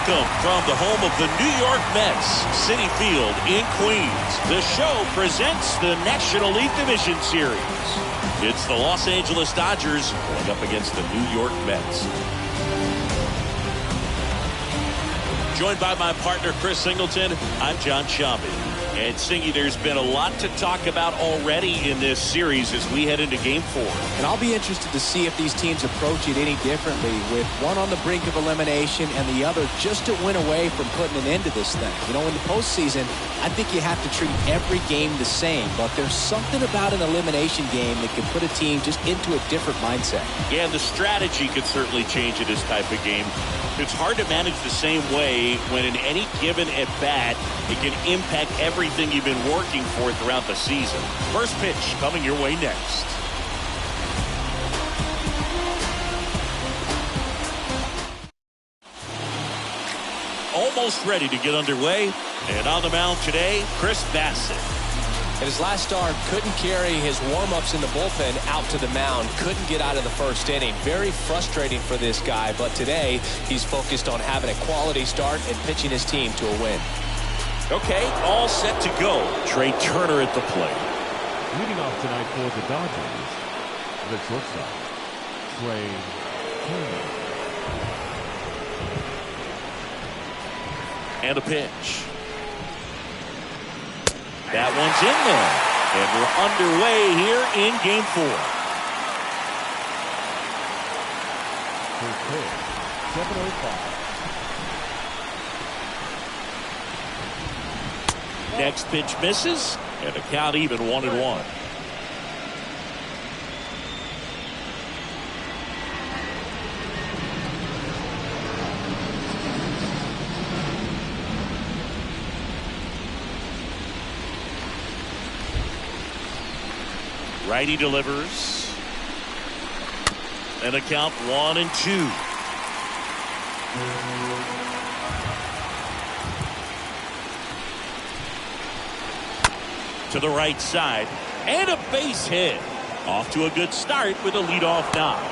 Welcome from the home of the New York Mets, Citi Field in Queens. The show presents the National League Division Series. It's the Los Angeles Dodgers going up against the New York Mets. Joined by my partner, Chris Singleton, I'm John Shambi. And Singy, there's been a lot to talk about already in this series as we head into Game 4. And I'll be interested to see if these teams approach it any differently, with one on the brink of elimination and the other just to win away from putting an end to this thing. You know, in the postseason, I think you have to treat every game the same, but there's something about an elimination game that can put a team just into a different mindset. Yeah, and the strategy could certainly change in this type of game. It's hard to manage the same way when in any given at-bat, it can impact everything you've been working for throughout the season. First pitch coming your way next. Almost ready to get underway. And on the mound today, Chris Bassett. And his last start couldn't carry his warm-ups in the bullpen out to the mound. Couldn't get out of the first inning. Very frustrating for this guy. But today, he's focused on having a quality start and pitching his team to a win. Okay, all set to go. Trey Turner at the plate. Leading off tonight for the Dodgers, the shortstop, Trey Turner. And a pitch. That one's in there. And we're underway here in Game 4. First pitch, 7:05. Next pitch misses, and the count even 1-1. Righty delivers. And a count 1-2. To the right side. And a base hit. Off to a good start with a leadoff knock.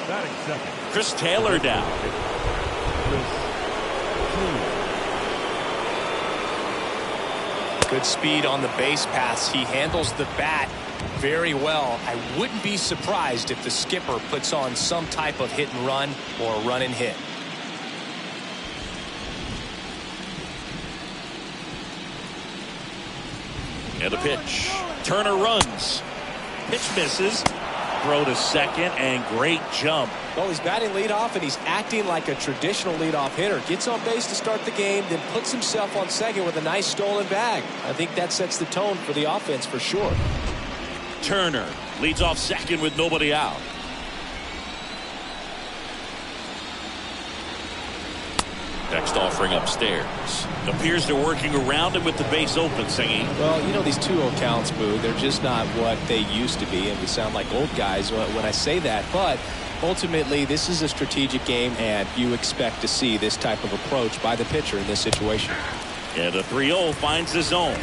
Batting second, Chris Taylor down. Good speed on the base pass. He handles the bat very well. I wouldn't be surprised if the skipper puts on some type of hit and run or run and hit. And a pitch. Turner runs. Pitch misses. Throw to second, and great jump. Well, he's batting leadoff, and he's acting like a traditional leadoff hitter. Gets on base to start the game, then puts himself on second with a nice stolen bag. I think that sets the tone for the offense for sure. Turner leads off second with nobody out. Next offering upstairs. Appears they're working around him with the base open, Singy. Well, you know, these 2-0 counts, Boo, they're just not what they used to be, and we sound like old guys when I say that. But ultimately, this is a strategic game, and you expect to see this type of approach by the pitcher in this situation. And the 3-0 finds the zone.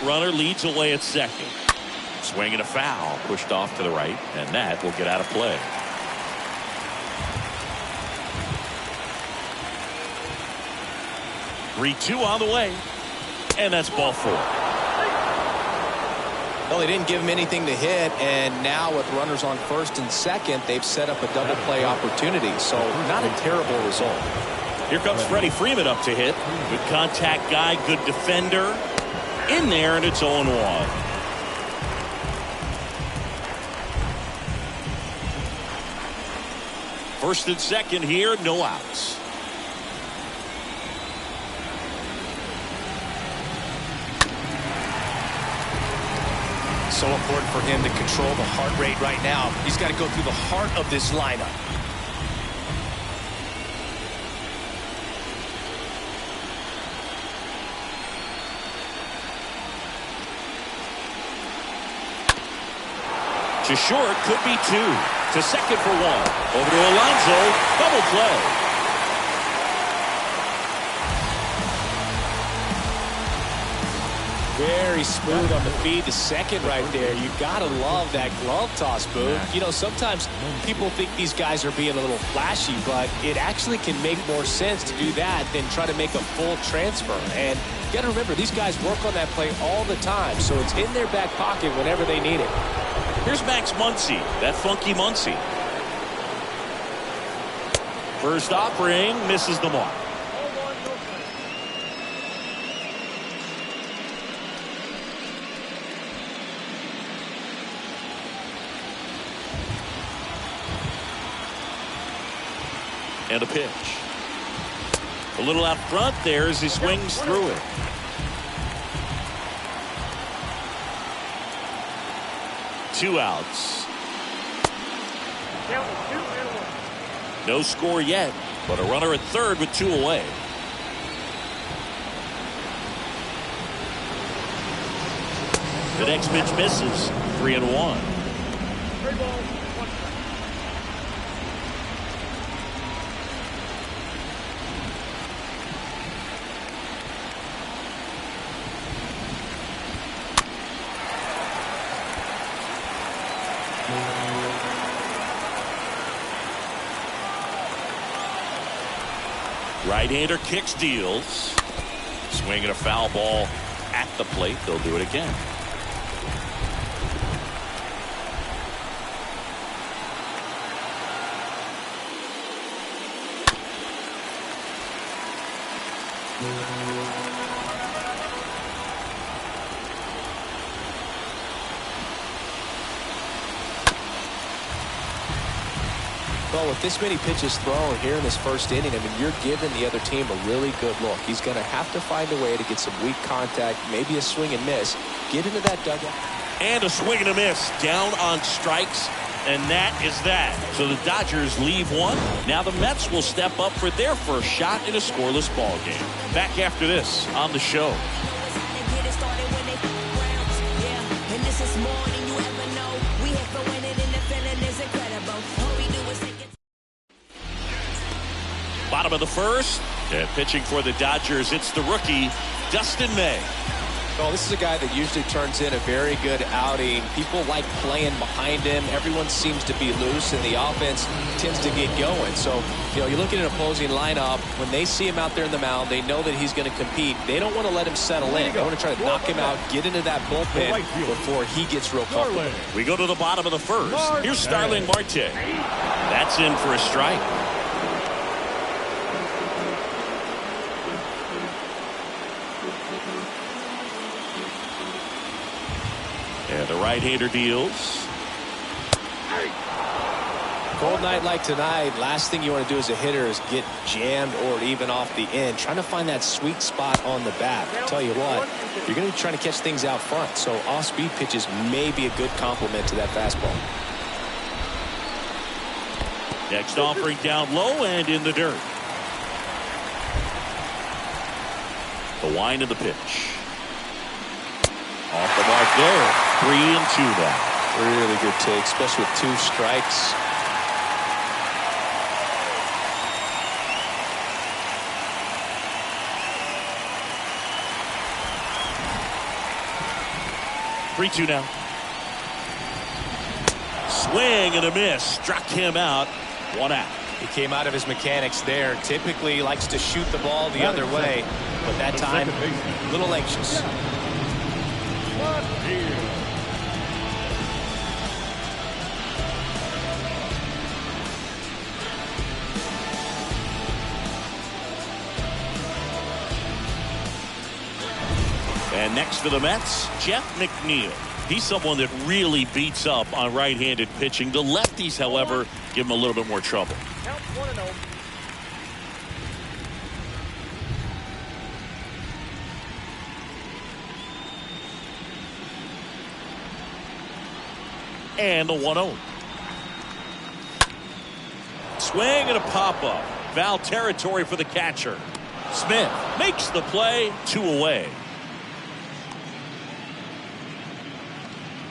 Runner leads away at second. Swing and a foul, pushed off to the right, and that will get out of play. Three-2 on the way, and that's ball 4. Well, they didn't give him anything to hit, and now with runners on first and second, they've set up a double play opportunity, so not a terrible result. Here comes Freddie Freeman up to hit. Good contact guy, good defender. In there, and it's 0-1. First and second here, no outs. So important for him to control the heart rate right now. He's got to go through the heart of this lineup. To short, could be 2. To second for 1. Over to Alonso. Double play. Very smooth on the feed to second right there. You got to love that glove toss, Boone. You know, sometimes people think these guys are being a little flashy, but it actually can make more sense to do that than try to make a full transfer. And you got to remember, these guys work on that play all the time, so it's in their back pocket whenever they need it. Here's Max Muncy, that funky Muncy. First offering, misses the mark. And a pitch. A little out front there as he swings through it. Two outs. No score yet, but a runner at third with 2 away. The next pitch misses. 3-1. Right-hander kicks, deals. Swinging a foul ball at the plate. They'll do it again. Well, with this many pitches thrown here in this first inning, I mean, you're giving the other team a really good look. He's going to have to find a way to get some weak contact, maybe a swing and miss, get into that dugout. And a swing and a miss, down on strikes, and that is that. So the Dodgers leave one. Now the Mets will step up for their first shot in a scoreless ball game. Back after this on the show. Bottom of the first, and pitching for the Dodgers, it's the rookie, Dustin May. Well, this is a guy that usually turns in a very good outing. People like playing behind him. Everyone seems to be loose, and the offense tends to get going. So, you know, you look at an opposing lineup, when they see him out there in the mound, they know that he's going to compete. They don't want to let him settle in. They want to try to knock him out, get into that bullpen before he gets real comfortable. We go to the bottom of the first. Here's Starling Marte. That's in for a strike. And the right-hander deals. Cold night like tonight, last thing you want to do as a hitter is get jammed or even off the end. Trying to find that sweet spot on the bat. I'll tell you what, you're going to be trying to catch things out front, so off-speed pitches may be a good complement to that fastball. Next offering down low and in the dirt. The wind of the pitch. Off the mark there. 3-2 now. Really good take, especially with 2 strikes. Three-two now. Swing and a miss. Struck him out. 1 out. He came out of his mechanics there. Typically he likes to shoot the ball the other way, but that time a little anxious. And next for the Mets, Jeff McNeil. He's someone that really beats up on right-handed pitching. The lefties, however, give him a little bit more trouble. Count 1-0. And the 1-0. Swing and a pop-up. Foul territory for the catcher. Smith makes the play. 2 away.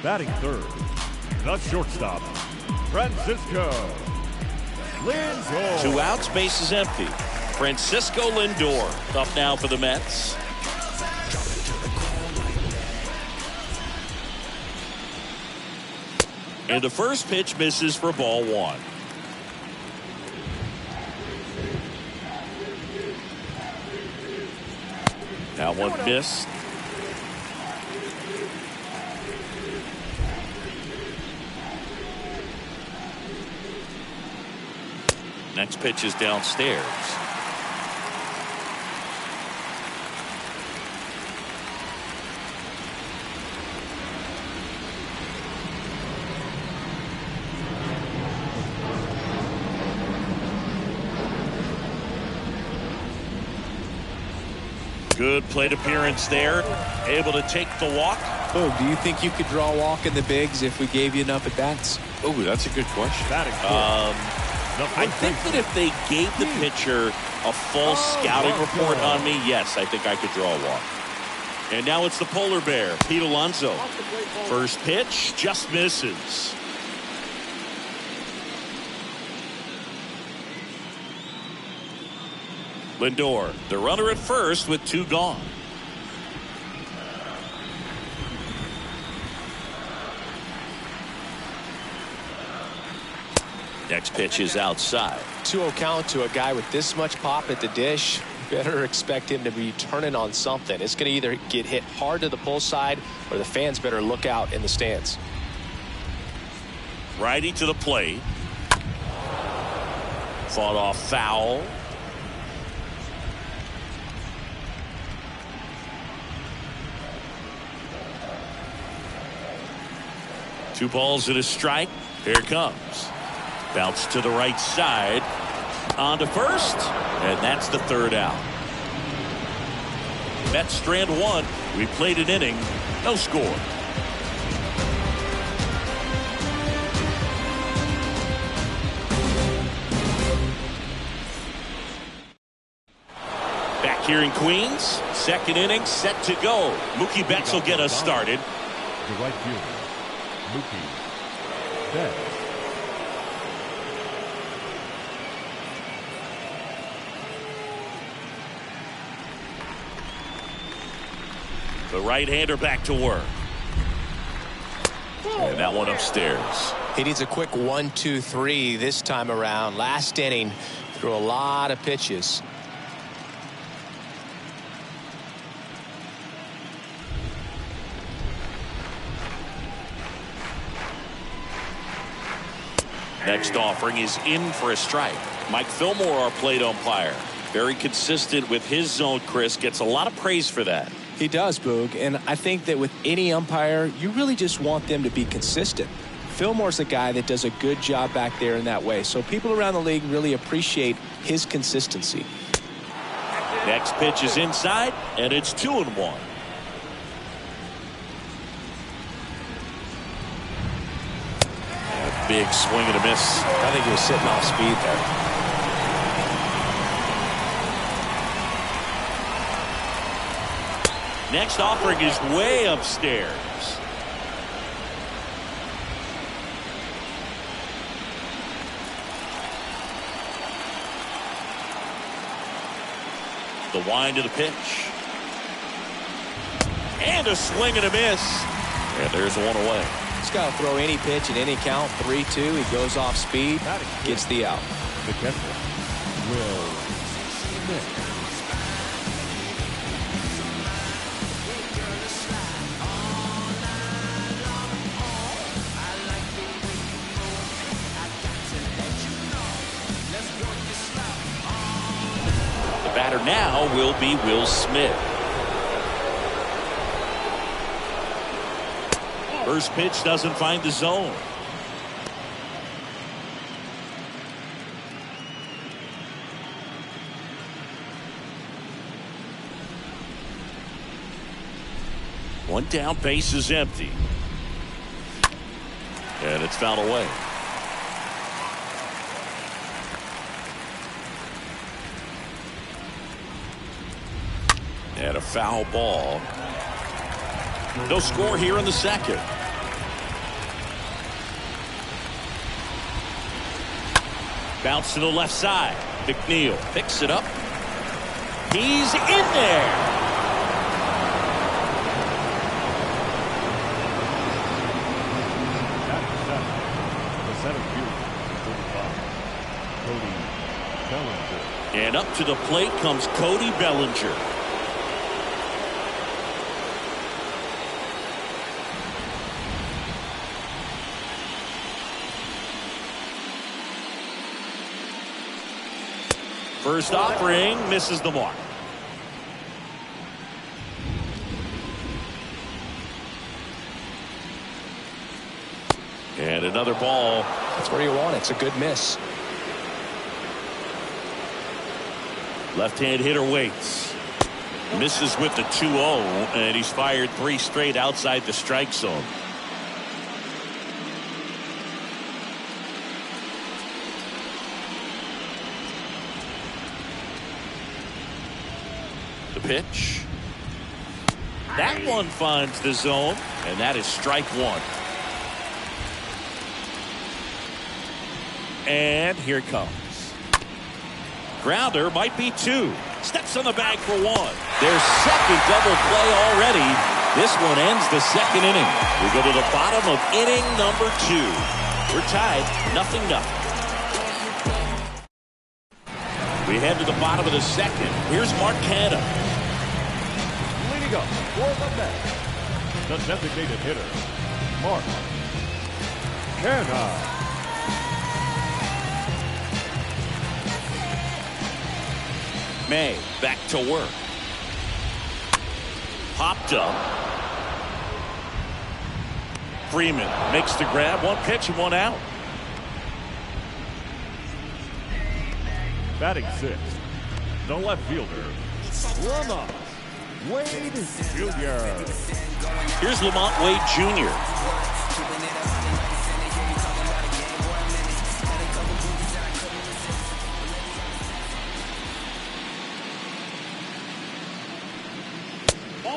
Batting third, the shortstop, Francisco Lindor. 2 outs, base is empty. Francisco Lindor up now for the Mets. And the first pitch misses for ball 1. Now one missed. Next pitch is downstairs. Good plate appearance there. Able to take the walk. Oh, do you think you could draw a walk in the bigs if we gave you enough at bats? Oh, that's a good question. I think that if they gave the pitcher a full scouting report on me, yes, I think I could draw a walk. And now it's the polar bear, Pete Alonso. First pitch just misses. Lindor, the runner at first with 2 gone. Next pitch is outside. 2-0 count to a guy with this much pop at the dish. Better expect him to be turning on something. It's going to either get hit hard to the pull side or the fans better look out in the stands. Righty to the plate. Fought off foul. Two balls and a strike. Here it comes. Bounce to the right side. On to first. And that's the 3rd out. Mets strand 1. We played an inning. No score. Back here in Queens. 2nd inning set to go. Mookie Betts will get us started. The right fielder, Mookie Betts. The right-hander back to work. And that one upstairs. He needs a quick 1-2-3 this time around. Last inning, threw a lot of pitches. Next offering is in for a strike. Mike Fillmore, our plate umpire. Very consistent with his zone, Chris. Gets a lot of praise for that. He does, Boog, and I think that with any umpire, you really just want them to be consistent. Fillmore's a guy that does a good job back there in that way, so people around the league really appreciate his consistency. Next pitch is inside, and it's 2-1. A big swing and a miss. I think he was sitting off speed there. Next offering is way upstairs. The wind of the pitch. And a swing and a miss. And there's one away. He's got to throw any pitch at any count. 3-2. He goes off speed. Gets the out. The catcher, Will Smith. Batter now will be Will Smith. First pitch doesn't find the zone. One down, base is empty. And it's fouled away. And a foul ball. No score here in the 2nd. Bounce to the left side. McNeil picks it up. He's in there. And up to the plate comes Cody Bellinger. First offering misses the mark. And another ball. That's where you want it. It's a good miss. Left-hand hitter waits. Misses with the 2-0, and he's fired 3 straight outside the strike zone. The pitch. That one finds the zone, and that is strike 1. And here it comes. Grounder might be 2. Steps on the bag for 1. Their second double play already. This one ends the second inning. We go to the bottom of inning number 2. We're tied 0-0. We head to the bottom of the second. Here's Mark Canha. Leading up for the Mets, the designated hitter, Mark Canha. May back to work. Popped up. Freeman makes the grab. 1 pitch and 1 out. Batting 6th, the left fielder, Lamont Wade Jr. Here's Lamont Wade Jr.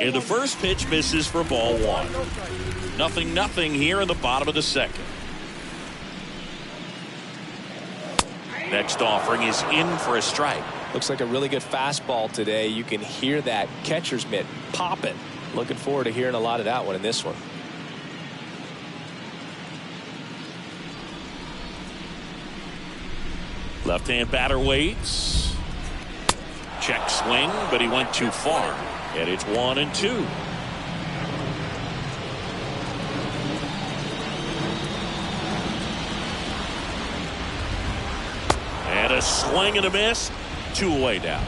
And the first pitch misses for ball 1. 0-0 here in the bottom of the second. Next offering is in for a strike. Looks like a really good fastball today. You can hear that catcher's mitt popping. Looking forward to hearing a lot of that one in this one. Left-hand batter waits. Check swing, but he went too far. And it's 1-2. And a swing and a miss. 2 away now.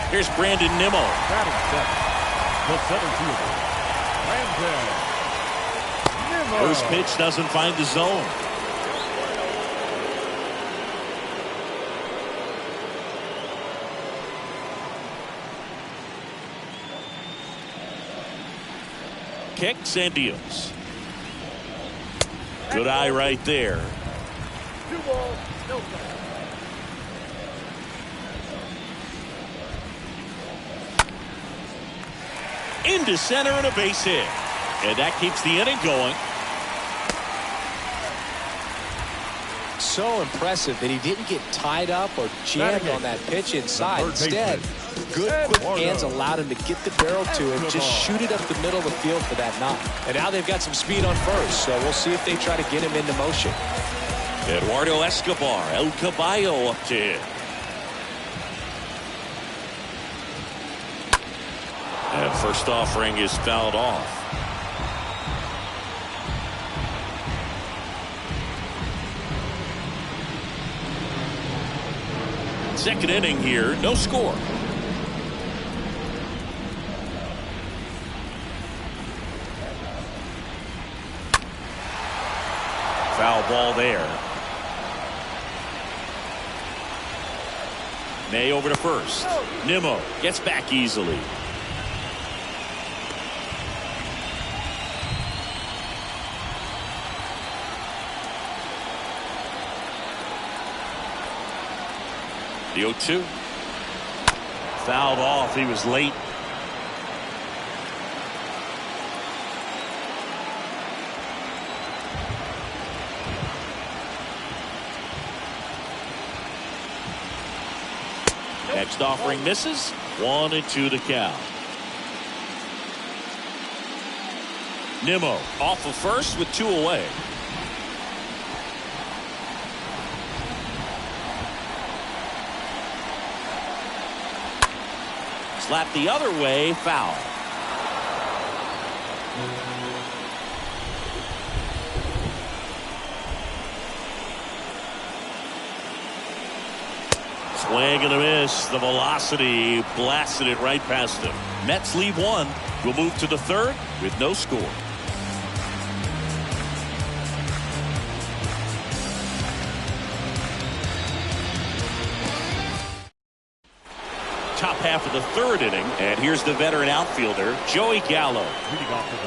Here's Brandon Nimmo. Batting 7th, the center fielder, Brandon Nimmo. First pitch doesn't find the zone. Kicks and deals. Good eye right there. 2 balls, no strikes. Into center and a base hit. And that keeps the inning going. So impressive that he didn't get tied up or jammed on that pitch inside. Instead, good quick hands allowed him to get the barrel to it, just shoot it up the middle of the field for that knock. And now they've got some speed on first, so we'll see if they try to get him into motion. Eduardo Escobar, El Caballo up to him. And first offering is fouled off. Second inning here, no score. Foul ball there. May over to first. Nimmo gets back easily. The 0-2. Fouled off. He was late. Next offering misses. 1-2 the count. Nimmo off of first with 2 away. Slap the other way, foul. Swing and a miss. The velocity blasted it right past him. Mets lead 1. We'll move to the 3rd with no score. Top half of the 3rd inning, and here's the veteran outfielder, Joey Gallo.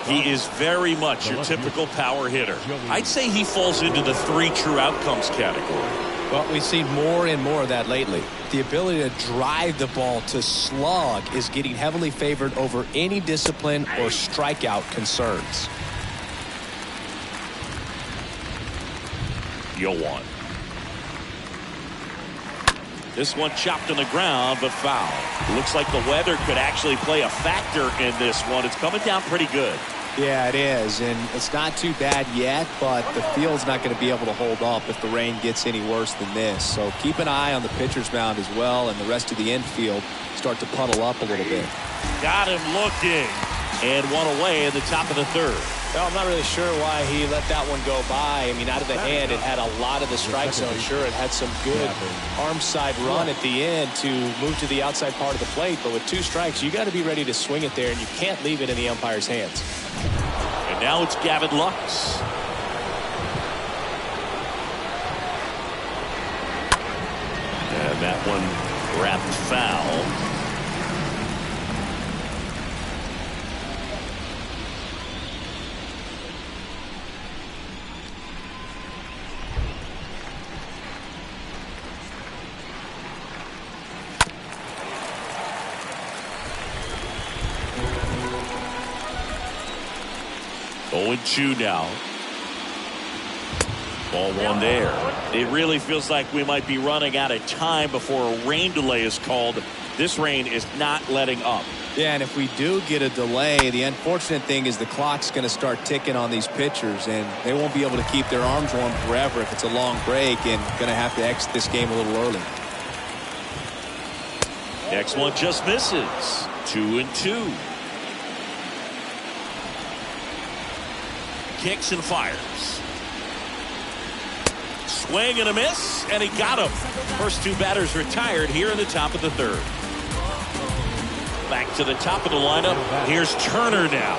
He is very much your typical power hitter. I'd say he falls into the 3 true outcomes category. Well, we've seen more and more of that lately. The ability to drive the ball to slug is getting heavily favored over any discipline or strikeout concerns. 0-1. This one chopped on the ground, but foul. Looks like the weather could actually play a factor in this one. It's coming down pretty good. Yeah, it is, and it's not too bad yet, but the field's not going to be able to hold up if the rain gets any worse than this. So keep an eye on the pitcher's mound as well, and the rest of the infield start to puddle up a little bit. Got him looking, and 1 away in the top of the 3rd. Well, I'm not really sure why he let that one go by. I mean, out of the hand, it had a lot of the strike zone. Sure, it had some good arm side run at the end to move to the outside part of the plate. But with 2 strikes, you got to be ready to swing it there, and you can't leave it in the umpire's hands. And now it's Gavin Lux. And that one wrapped foul. Oh, 2 now. Ball 1 there. It really feels like we might be running out of time before a rain delay is called. This rain is not letting up. Yeah, and if we do get a delay, the unfortunate thing is the clock's going to start ticking on these pitchers, and they won't be able to keep their arms warm forever if it's a long break, and going to have to exit this game a little early. Next one just misses. 2-2. Kicks and fires. Swing and a miss, and he got him. First 2 batters retired here in the top of the 3rd. Back to the top of the lineup. Here's Turner now.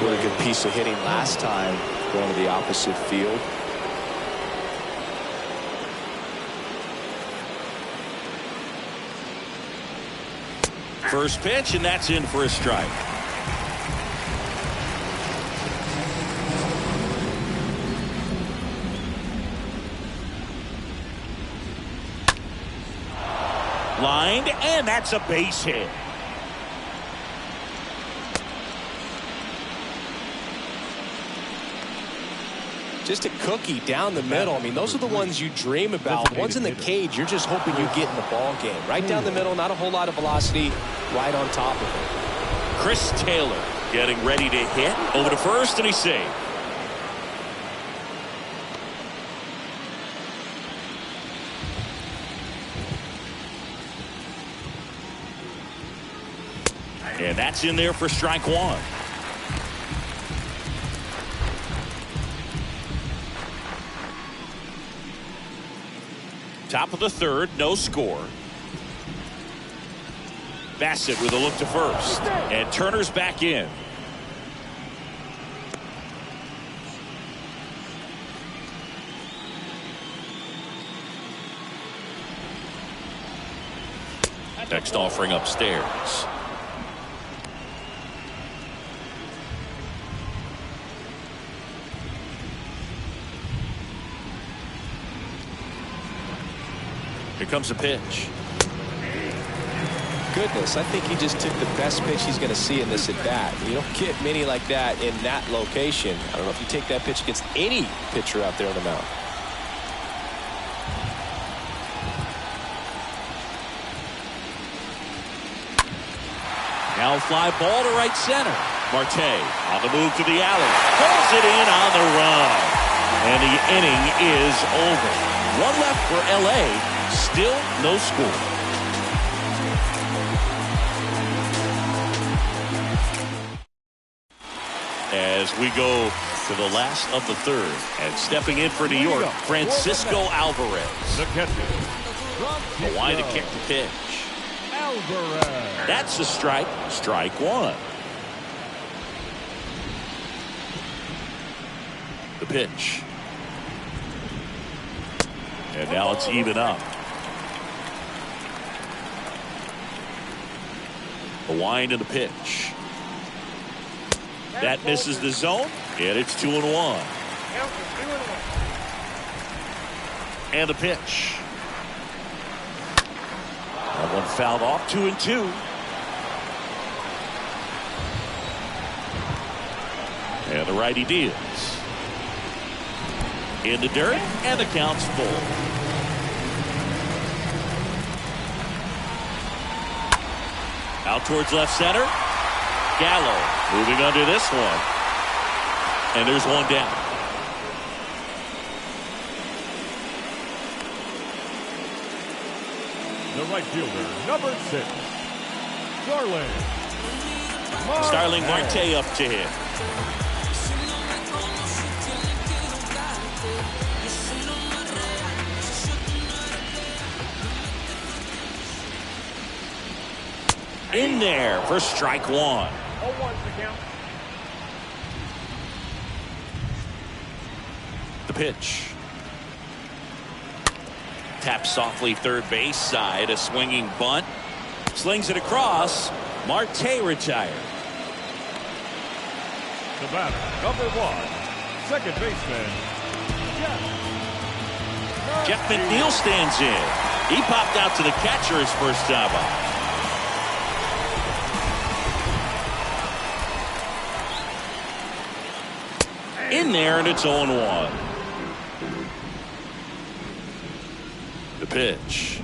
Really good piece of hitting last time, going to the opposite field. First pitch, and that's in for a strike. Lined, and that's a base hit. Just a cookie down the middle. I mean, those are the ones you dream about. Ones in the cage, you're just hoping you get in the ball game. Right down the middle, not a whole lot of velocity, right on top of it. Chris Taylor getting ready to hit. Over to first, and he's saved. And that's in there for strike 1. Top of the 3rd, no score. Bassett with a look to first. And Turner's back in. Next offering upstairs. Here comes a pitch. Goodness, I think he just took the best pitch he's going to see in this at bat. You don't get many like that in that location. I don't know if you take that pitch against any pitcher out there on the mound. Now fly ball to right center. Marte on the move to the alley. Pulls it in on the run. And the inning is over. One left for L.A. Still no score. As we go to the last of the third. And stepping in for New York, Francisco Alvarez. The catcher. The line to kick the pitch. Alvarez. That's a strike. Strike one. The pitch. And now it's even up. The wind and the pitch. That misses the zone, and it's 2-1. And the pitch. That one fouled off, 2-2. And the righty deals. In the dirt, and the count's full. Out towards left center. Gallo moving under this one. And there's one down. The right fielder, number 6. Starling Marte up to hit. In there for strike one. 0-1 to count. The pitch. Taps softly third base side. A swinging bunt. Slings it across. Marte retired. The batter, number 1. Second baseman, Jeff McNeil stands in. He popped out to the catcher his first time up. In there, and it's 0-1. The pitch.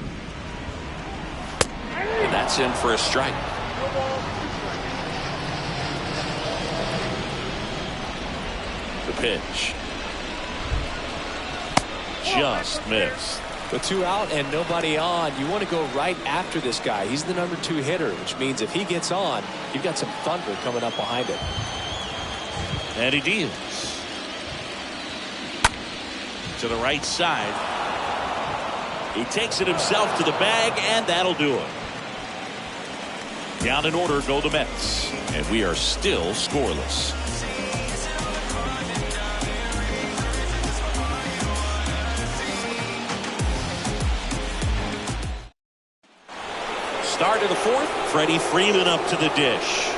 And that's in for a strike. The pitch. Just missed. With 2 out and nobody on, you want to go right after this guy. He's the number 2 hitter, which means if he gets on, you've got some thunder coming up behind him. And he deals. To the right side. He takes it himself to the bag, and that'll do it. Down in order go the Mets, and we are still scoreless. Start of the fourth, Freddie Freeman up to the dish.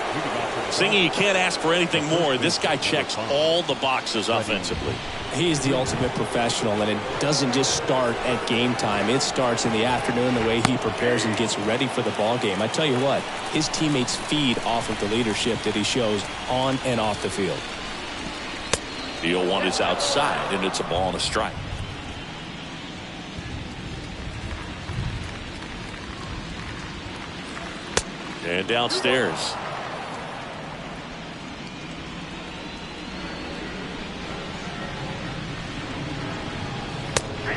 Singy, you can't ask for anything more. This guy checks all the boxes offensively. He is the ultimate professional, and it doesn't just start at game time. It starts in the afternoon, the way he prepares and gets ready for the ball game. I tell you what, his teammates feed off of the leadership that he shows on and off the field. The 0-1 is outside, and it's a ball and a strike. And downstairs.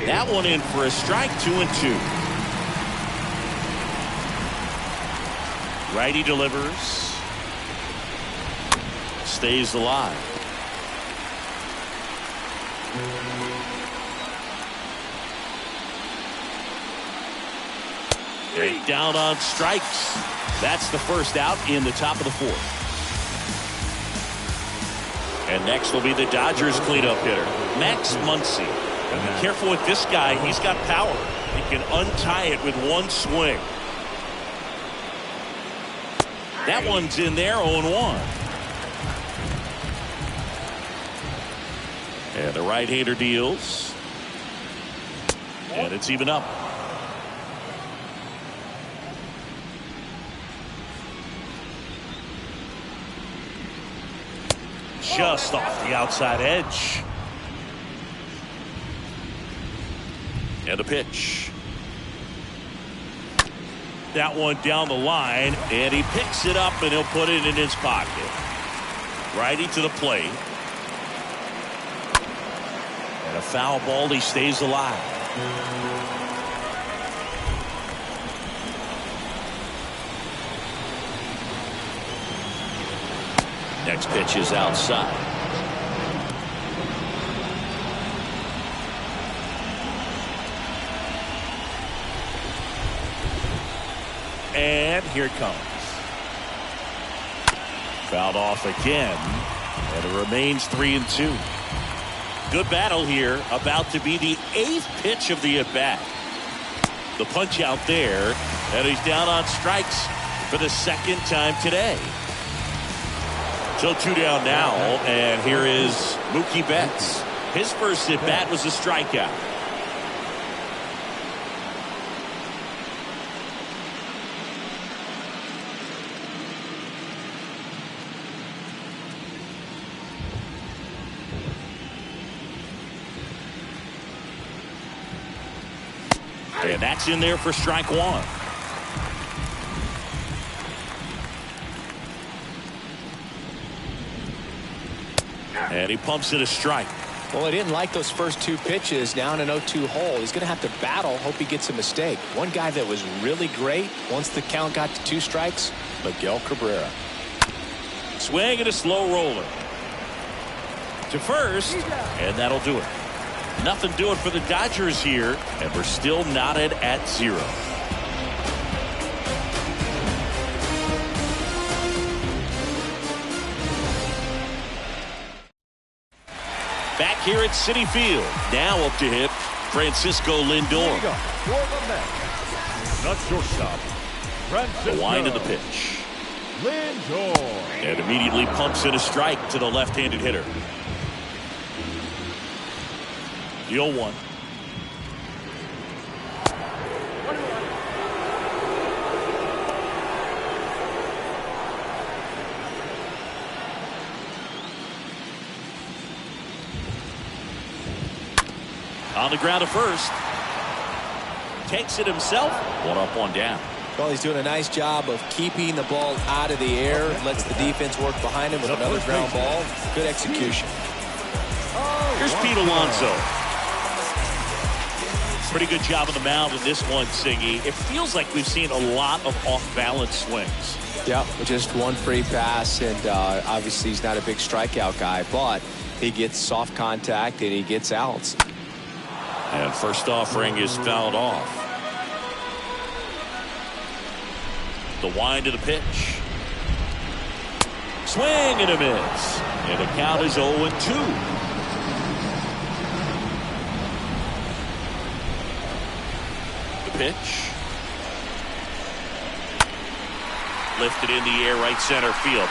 That one in for a strike, 2-2. Righty delivers. Stays alive. And down on strikes. That's the first out in the top of the fourth. And next will be the Dodgers cleanup hitter, Max Muncy. Be careful with this guy. He's got power. He can untie it with one swing. That one's in there, 0-1. And the right-hander deals. And it's even up. Just off the outside edge. And a pitch. that one down the line, and he picks it up and he'll put it in his pocket. Righty to the plate. And a foul ball, he stays alive. Next pitch is outside. And here it comes. Fouled off again. And it remains 3-2. Good battle here. About to be the 8th pitch of the at-bat. The punch out there. And he's down on strikes for the 2nd time today. So 2 down now. And here is Mookie Betts. His first at-bat was a strikeout. And that's in there for strike 1. And he pumps it a strike. Well, he didn't like those first 2 pitches down an 0-2 hole. He's going to have to battle, hope he gets a mistake. One guy that was really great once the count got to 2 strikes, Miguel Cabrera. Swing and a slow roller to first, and that'll do it. Nothing doing for the Dodgers here, and we're still knotted at 0. Back here at Citi Field. Now up to hit Francisco Lindor. Not shortstop. The wind of the pitch. Lindor. And immediately pumps in a strike to the left-handed hitter. The 0-1. On the ground to first. Takes it himself. 1 up, 1 down. Well, he's doing a nice job of keeping the ball out of the air. Lets the defense work behind him with another ground ball. Good execution. Here's Pete Alonso. Pretty good job on the mound in this one, Singy. It feels like we've seen a lot of off-balance swings. Yeah, just one free pass, and obviously he's not a big strikeout guy, but he gets soft contact and he gets outs. And first offering is fouled off. The wind of the pitch. Swing and a miss. And the count is 0-2. Pitch. Lifted in the air, right center field.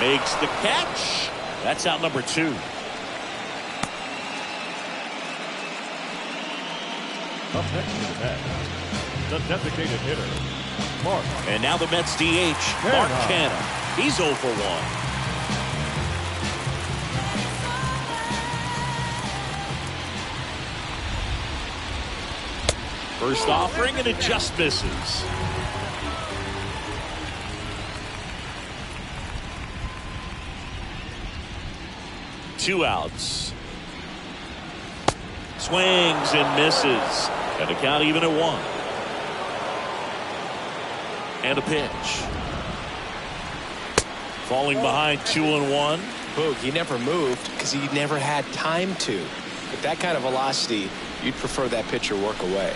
Makes the catch. That's out number 2. Up next to the bat, the designated hitter, Mark. And now the Mets DH, Mark Canha. He's 0 for 1. First offering, and it just misses. Two outs. Swings and misses. And the count even at 1. And a pitch. Falling behind 2-1. Boog, he never moved because he never had time to. With that kind of velocity, you'd prefer that pitcher work away.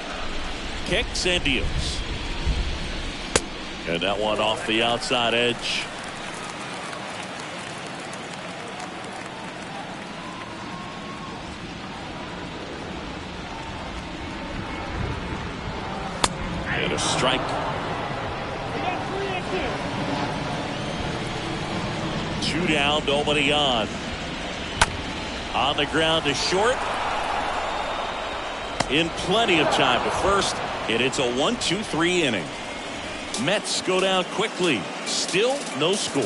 Kicks and deals. And that one off the outside edge. And a strike. 2 down, nobody on. On the ground to short. In plenty of time to first. And it's a 1-2-3 inning. Mets go down quickly. Still no score.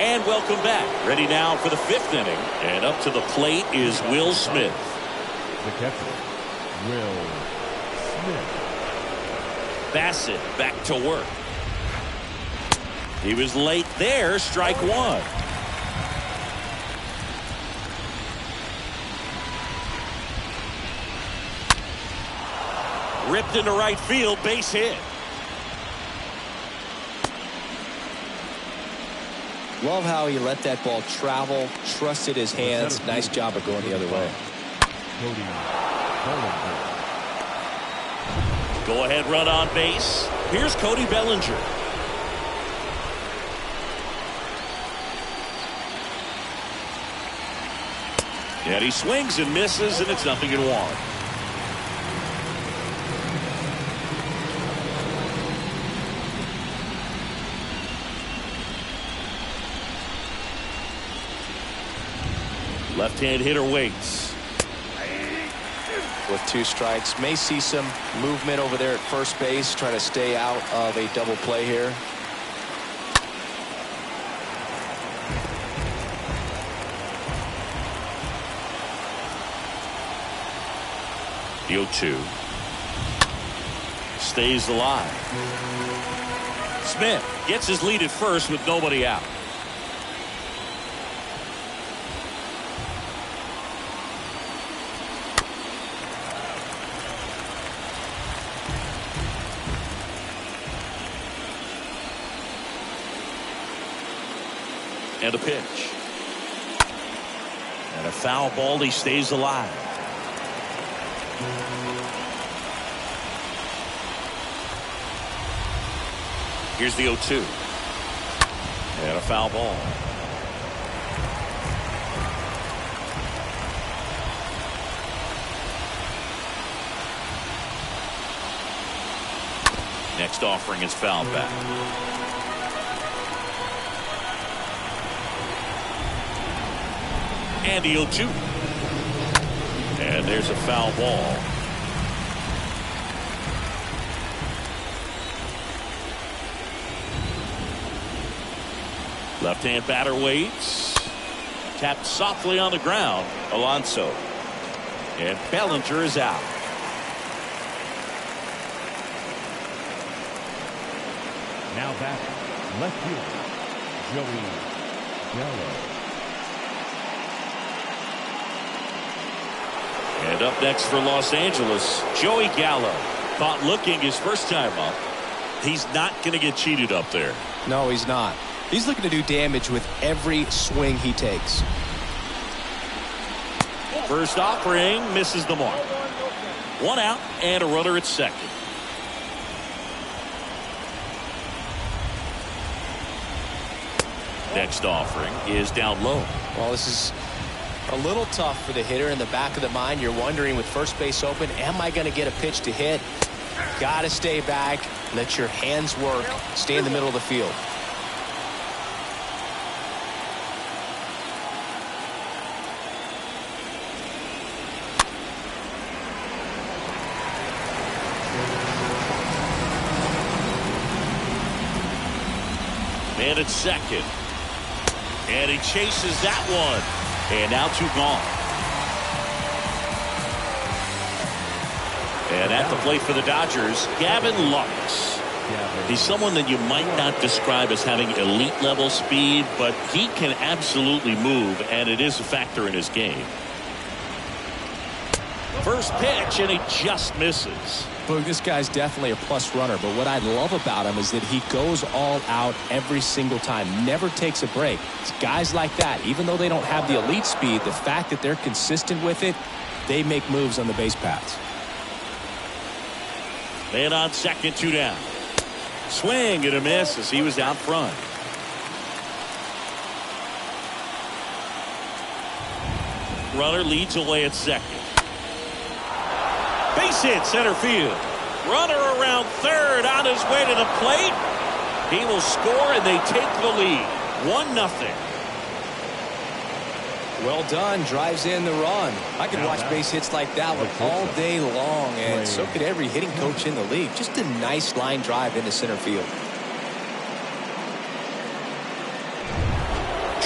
And welcome back. Ready now for the 5th inning. And up to the plate is Will Smith. The catcher, Will Smith. Bassett back to work. He was late there. Strike one. Ripped into right field. Base hit. Love how he let that ball travel, trusted his hands. Nice job of going the other way. Cody Bellinger. Go ahead run on base. Here's Cody Bellinger. And he swings and misses, and it's 0-1. Left-hand hitter waits. With 2 strikes, may see some movement over there at first base, trying to stay out of a double play here. The 0-2 stays alive. Smith gets his lead at first with nobody out. And a pitch. And a foul ball. He stays alive. Here's the 0-2. And a foul ball. Next offering is fouled back. And the 0-2. And there's a foul ball. Left-hand batter waits. Tapped softly on the ground. Alonso. And Bellinger is out. Now back, left field, Joey Gallo. And up next for Los Angeles, Joey Gallo. Caught looking his first time up. He's not going to get cheated up there. No, he's not. He's looking to do damage with every swing he takes. First offering misses the mark. 1 out and a runner at second. Next offering is down low. Well, this is a little tough for the hitter. In the back of the mind, you're wondering with first base open, am I going to get a pitch to hit? Got to stay back, let your hands work, stay in the middle of the field. Man at second. And he chases that one. And now 2 gone. And at the plate for the Dodgers, Gavin Lux. He's someone that you might not describe as having elite level speed, but he can absolutely move, and it is a factor in his game. First pitch, and he just misses. Look, this guy's definitely a plus runner, but what I love about him is that he goes all out every single time, never takes a break. It's guys like that, even though they don't have the elite speed, the fact that they're consistent with it, they make moves on the base paths. Man on second, 2 down. Swing and a miss as he was out front. Runner leads away at second. Base hit center field. Runner around third on his way to the plate. He will score and they take the lead. 1-0. Well done. Drives in the run. I could watch base hits like that one all day long, and so could every hitting coach in the league. Just a nice line drive into center field.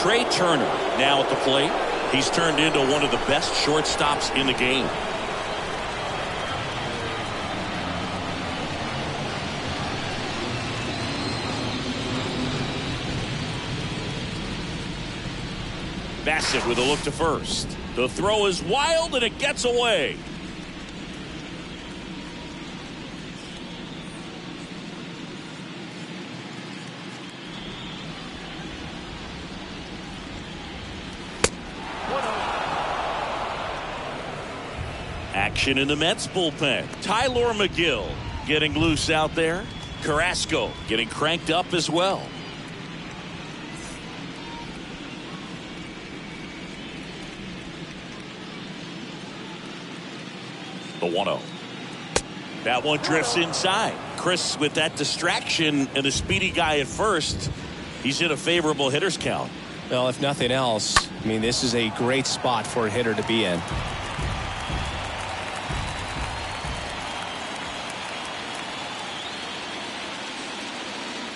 Trey Turner now at the plate. He's turned into one of the best shortstops in the game. Bassett with a look to first. The throw is wild and it gets away. Action in the Mets bullpen. Tyler McGill getting loose out there. Carrasco getting cranked up as well. The 1-0. That one drifts inside. Chris with that distraction and a speedy guy at first. He's in a favorable hitter's count. Well, if nothing else, I mean, this is a great spot for a hitter to be in.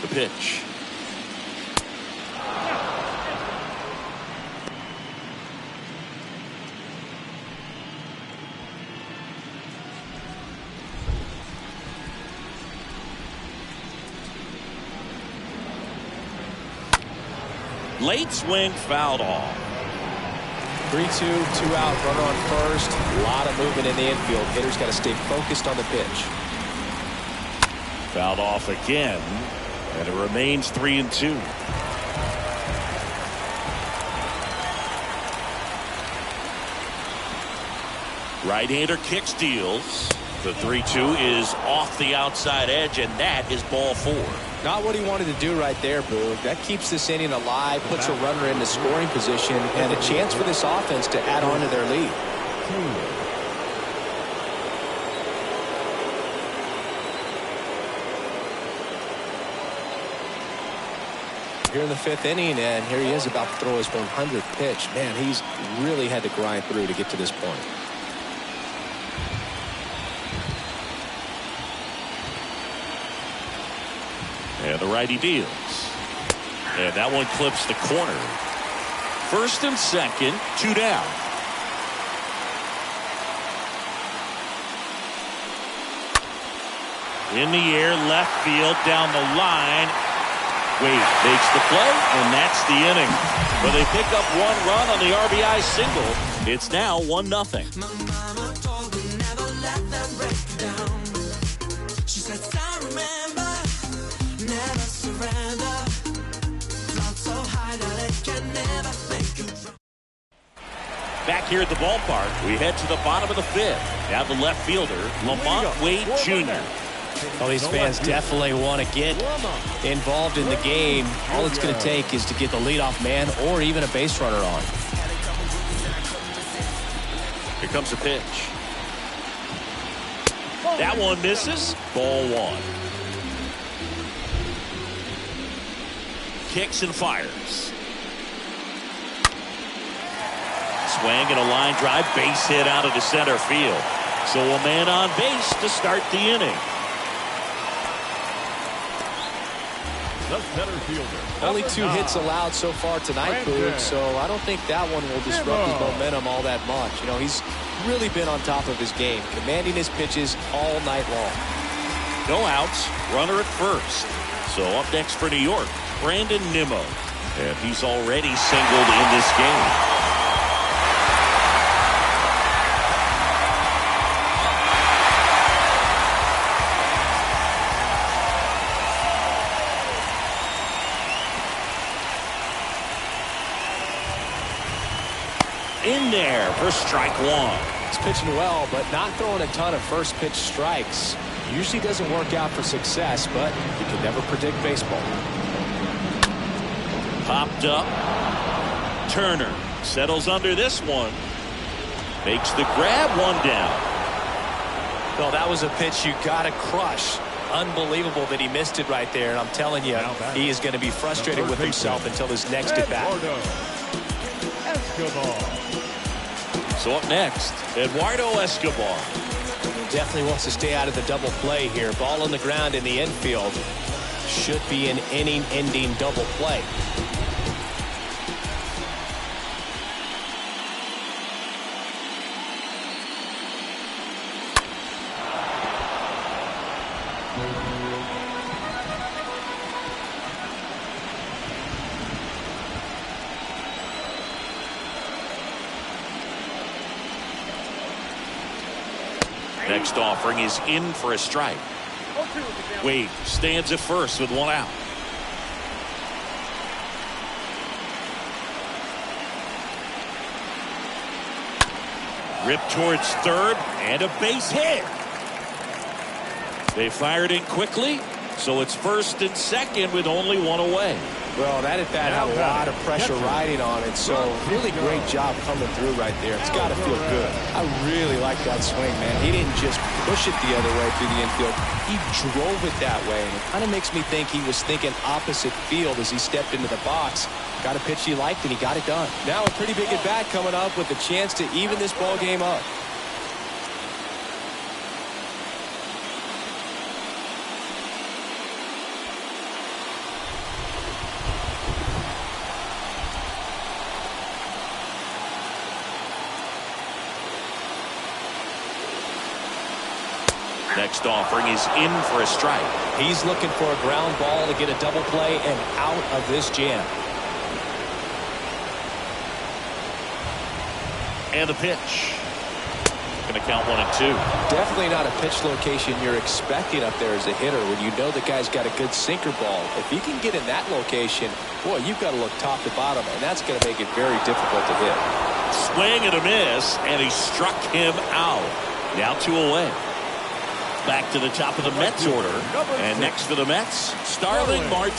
The pitch. Late swing fouled off. 3-2, 2 out, runner on first. A lot of movement in the infield. Hitter's got to stay focused on the pitch. Fouled off again, and it remains 3-2. Right-hander kick steals. The 3-2 is off the outside edge, and that is ball 4. Not what he wanted to do right there, Boog. That keeps this inning alive, puts a runner in the scoring position, and a chance for this offense to add on to their lead. Here in the 5th inning, and here he is about to throw his 100th pitch. Man, he's really had to grind through to get to this point. And the righty deals. And that one clips the corner. First and second, 2 down. In the air, left field, down the line. Wade makes the play, and that's the inning. But they pick up 1 run on the RBI single. It's now 1-0. Back here at the ballpark, we head to the bottom of the 5th. Now the left fielder, Lamont Wade Jr. Well, these fans definitely want to get involved in the game. All it's going to take is to get the leadoff man or even a base runner on. Here comes the pitch. That one misses. Ball 1. Kicks and fires. Swing and a line drive, base hit out of the center field. So a man on base to start the inning. The center fielder. Only 2 hits allowed so far tonight, Boog, so I don't think that one will disrupt his momentum all that much. You know, he's really been on top of his game, commanding his pitches all night long. No outs, runner at first. So up next for New York, Brandon Nimmo. And he's already singled in this game. In there for strike 1. He's pitching well, but not throwing a ton of first pitch strikes. Usually doesn't work out for success, but you can never predict baseball. Popped up. Turner settles under this one. Makes the grab, 1 down. Well, that was a pitch you got to crush. Unbelievable that he missed it right there. And I'm telling you, he is going to be frustrated with himself until his next at bat. So up next, Eduardo Escobar. Definitely wants to stay out of the double play here. Ball on the ground in the infield. Should be an inning-ending double play. Next offering is in for a strike. Wade stands at first with one out. Ripped towards third and a base hit. They fired in quickly, so it's first and second with only one away. Well, that at bat had a lot of pressure riding on it, so really great job coming through right there. It's got to feel good. I really like that swing, man. He didn't just push it the other way through the infield. He drove it that way, and it kind of makes me think he was thinking opposite field as he stepped into the box. Got a pitch he liked, and he got it done. Now a pretty big at bat coming up with a chance to even this ball game up. Next offering is in for a strike. He's looking for a ground ball to get a double play and out of this jam. And the pitch. Going to count 1 and 2. Definitely not a pitch location you're expecting up there as a hitter when you know the guy's got a good sinker ball. If he can get in that location, boy, you've got to look top to bottom, and that's going to make it very difficult to hit. Swing and a miss, and he struck him out. Now 2 away. Back to the top of the Mets order. And next for the Mets, Starling Marte.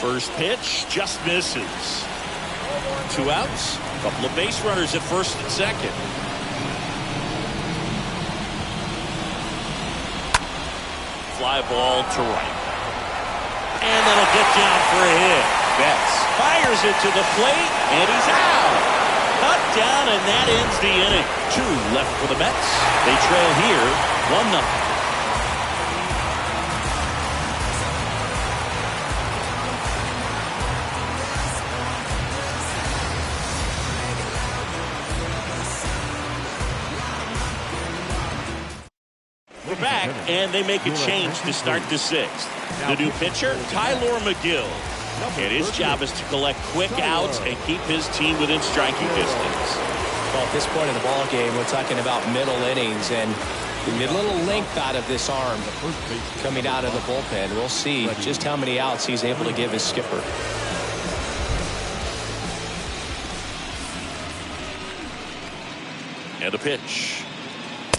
First pitch just misses. 2 outs. Couple of base runners at first and second. Fly ball to right. And that'll get down for a hit. Betts fires it to the plate, and he's out. Cut down, and that ends the inning. 2 left for the Mets. They trail here 1-0. We're back, and they make a change to start the 6th. The new pitcher, Tyler McGill. And his job is to collect quick outs and keep his team within striking distance. Well, at this point in the ball game, we're talking about middle innings, and we get a little length out of this arm coming out of the bullpen. We'll see just how many outs he's able to give his skipper. And a pitch.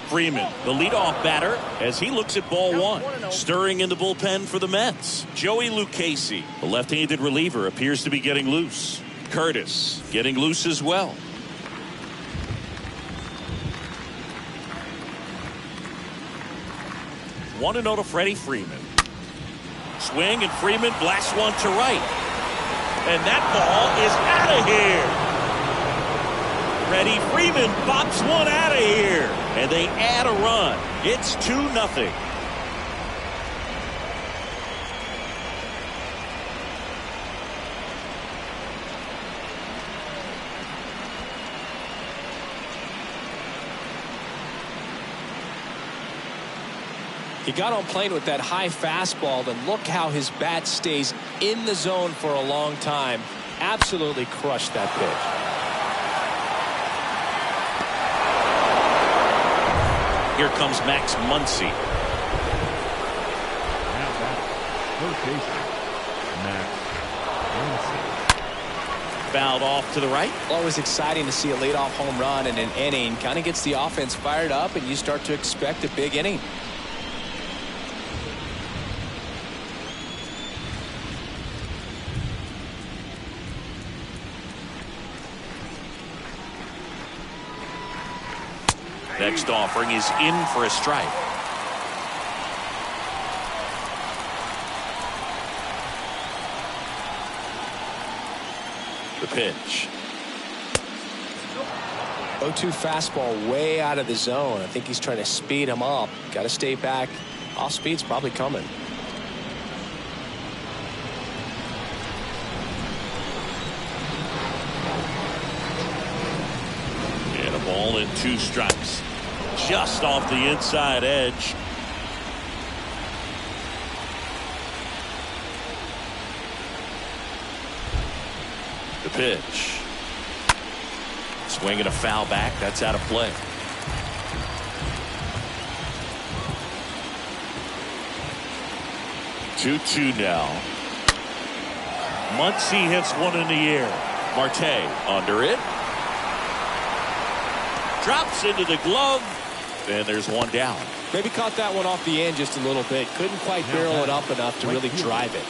Freeman, the leadoff batter, as he looks at ball 1. Stirring in the bullpen for the Mets. Joey Lucchesi, the left-handed reliever, appears to be getting loose. Curtis getting loose as well. One and 0 to Freddie Freeman. Swing, and Freeman blasts one to right. And that ball is out of here. Freddie Freeman bops one out of here, and they add a run. It's 2-0. He got on plane with that high fastball, and look how his bat stays in the zone for a long time. Absolutely crushed that pitch. Here comes Max Muncy. Fouled off to the right. Always exciting to see a leadoff home run in an inning. Kind of gets the offense fired up, and you start to expect a big inning. Next offering is in for a strike. The pitch. 0-2 fastball way out of the zone. I think he's trying to speed him up. Got to stay back. Off speed's probably coming. And a ball and 2 strikes. Just off the inside edge. pitch. Swing and a foul back. That's out of play. 2-2 now. Muncy hits one in the air. Marte under it. Drops into the glove. And there's one down. Maybe caught that one off the end just a little bit. Couldn't quite barrel it up enough to really drive it.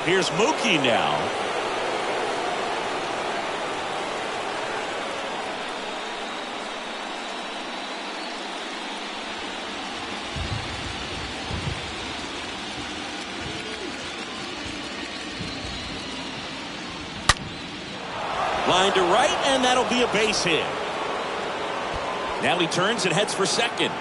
Here's Mookie now. Line to right, and that'll be a base hit. Now he turns and heads for second.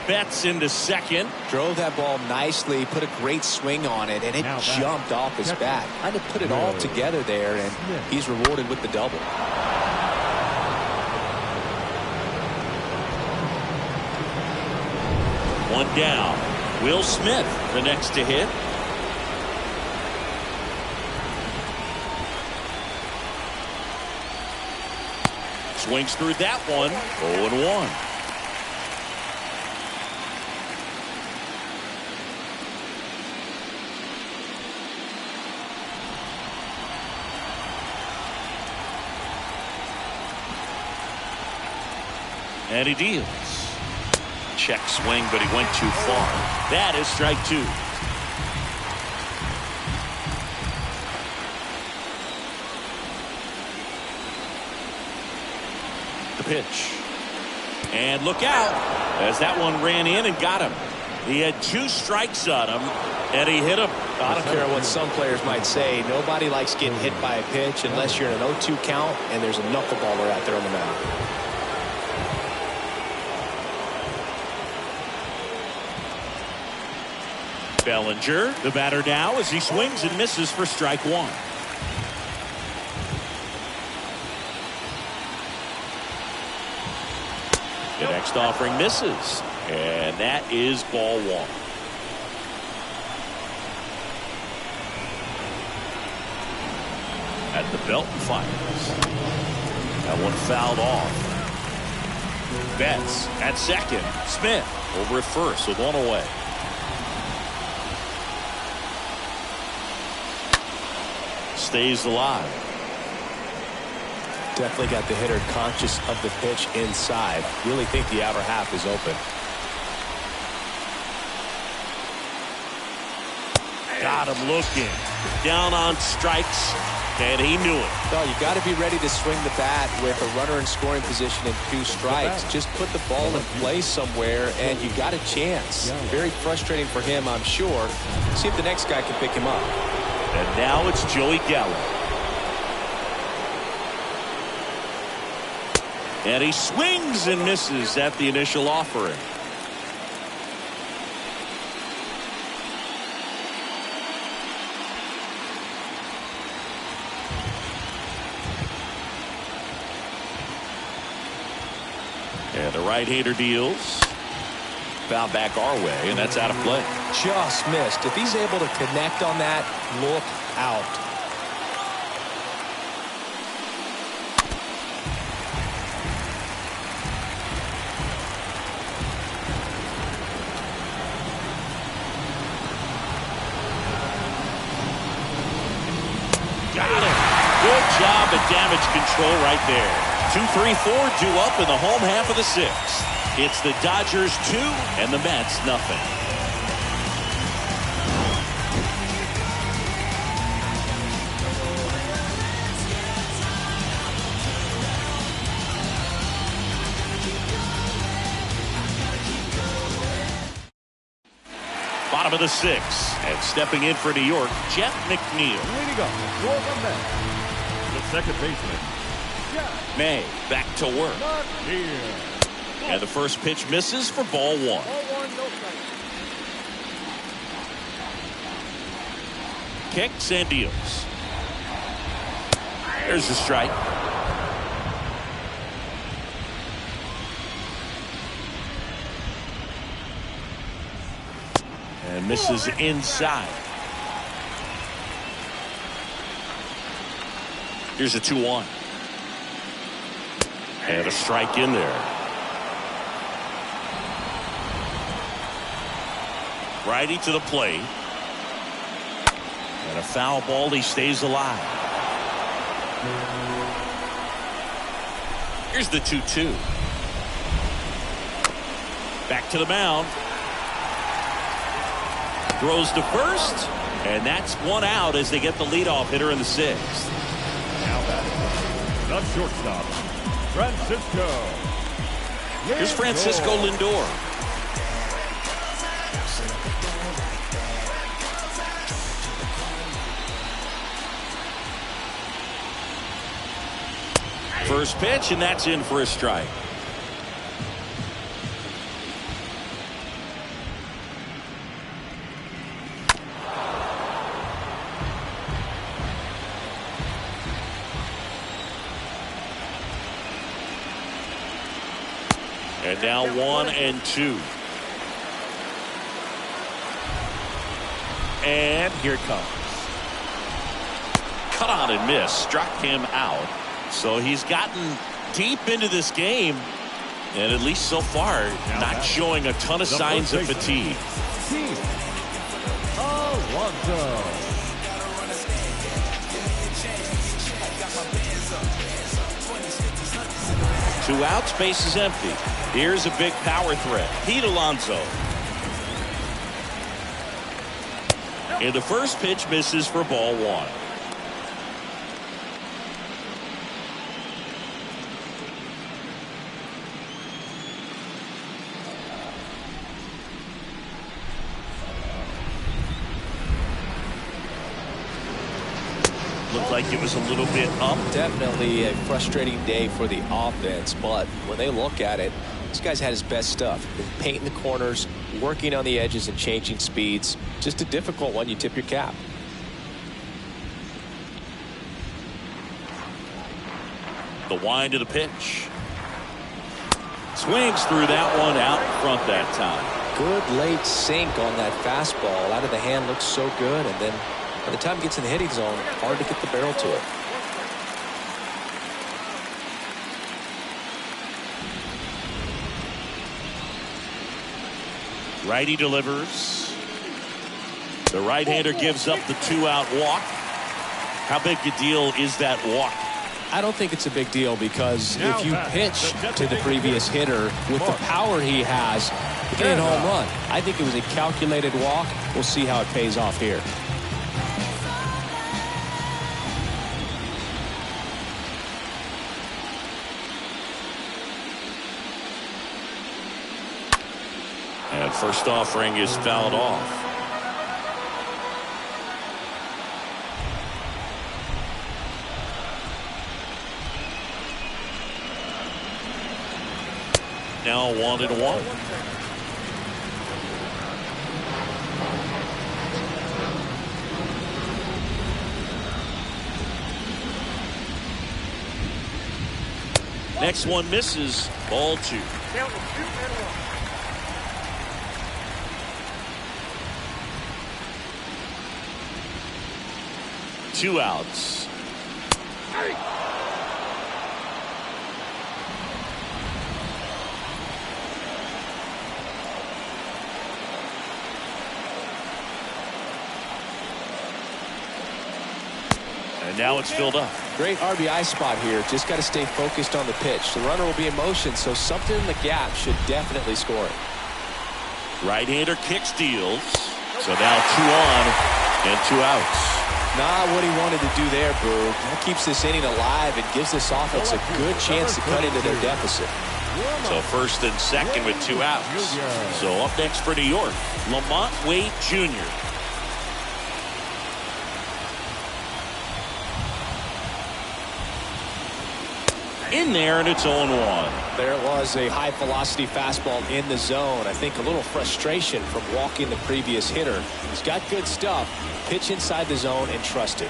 Betts into second. Drove that ball nicely, put a great swing on it, and it jumped off his bat. Trying to put it all together there, and he's rewarded with the double. One down. Will Smith, the next to hit. Swings through that one. 0-1. And he deals. Check swing, but he went too far. That is strike two. The pitch. And look out as that one ran in and got him. He had 2 strikes on him, and he hit him. I don't care what some players might say. Nobody likes getting hit by a pitch unless you're in an 0-2 count and there's a knuckleballer out there on the mound. Bellinger, the batter now, as he swings and misses for strike one. The next offering misses, and that is ball one. At the belt and fires. That one fouled off. Betts at second. Smith over at first with one away. Stays alive. Definitely got the hitter conscious of the pitch inside. Really think the outer half is open. Got him looking. Down on strikes, and he knew it. No, you got to be ready to swing the bat with a runner in scoring position and 2 strikes. Just put the ball in play somewhere, and you got a chance. Very frustrating for him, I'm sure. See if the next guy can pick him up. And now it's Joey Gallo. And he swings and misses at the initial offering. And the right-hander deals. Foul back our way, and that's out of play. Just missed. If he's able to connect on that, look out. Got him. Good job at damage control right there. 2-3-4 due up in the home half of the 6th. It's the Dodgers 2 and the Mets nothing. Bottom of the 6th, and stepping in for New York, Jeff McNeil. Leading up for the Mets, the second baseman, Jeff. May back to work. Not here. And the first pitch misses for ball one. Kicks and deals. There's the strike. And misses inside. Here's a 2-1. And a strike in there. Righty to the plate. And a foul ball. He stays alive. Here's the 2-2. Back to the mound. Throws to first. And that's one out as they get the leadoff hitter in the 6th. Now batting, the shortstop, Francisco. Here's Francisco Lindor. First pitch, and that's in for a strike. And now 1-2. And here it comes. Cut on and miss. Struck him out. So he's gotten deep into this game. And at least so far, not showing a ton of signs of fatigue. Alonso. 2 outs, base is empty. Here's a big power threat. Pete Alonso. And the first pitch misses for ball 1. Looked like it was a little bit up. Definitely a frustrating day for the offense, but when they look at it, this guy's had his best stuff. Been painting the corners, working on the edges and changing speeds. Just a difficult one. You tip your cap. The wind of the pitch. Swings through that one out in front that time. Good late sink on that fastball. Out of the hand looks so good, and then by the time it gets in the hitting zone, hard to get the barrel to it. Righty delivers. The right-hander gives up the 2-out walk. How big a deal is that walk? I don't think it's a big deal because if you pitch to the previous hitter with the power he has, you get a home run. I think it was a calculated walk. We'll see how it pays off here. And first offering is fouled off. Now 1-1. Next one misses. Ball 2. Two outs. And now it's filled up. Great RBI spot here. Just got to stay focused on the pitch. The runner will be in motion, so something in the gap should definitely score it. Right-hander kick steals. So now 2 on and 2 outs. Not what he wanted to do there, Boo. That keeps this inning alive and gives this offense a good chance to cut into their deficit. So first and second with 2 outs. So up next for New York, Lamont Wade Jr. In there, and it's 0-1. There was a high-velocity fastball in the zone. I think a little frustration from walking the previous hitter. He's got good stuff. Pitch inside the zone and trust it.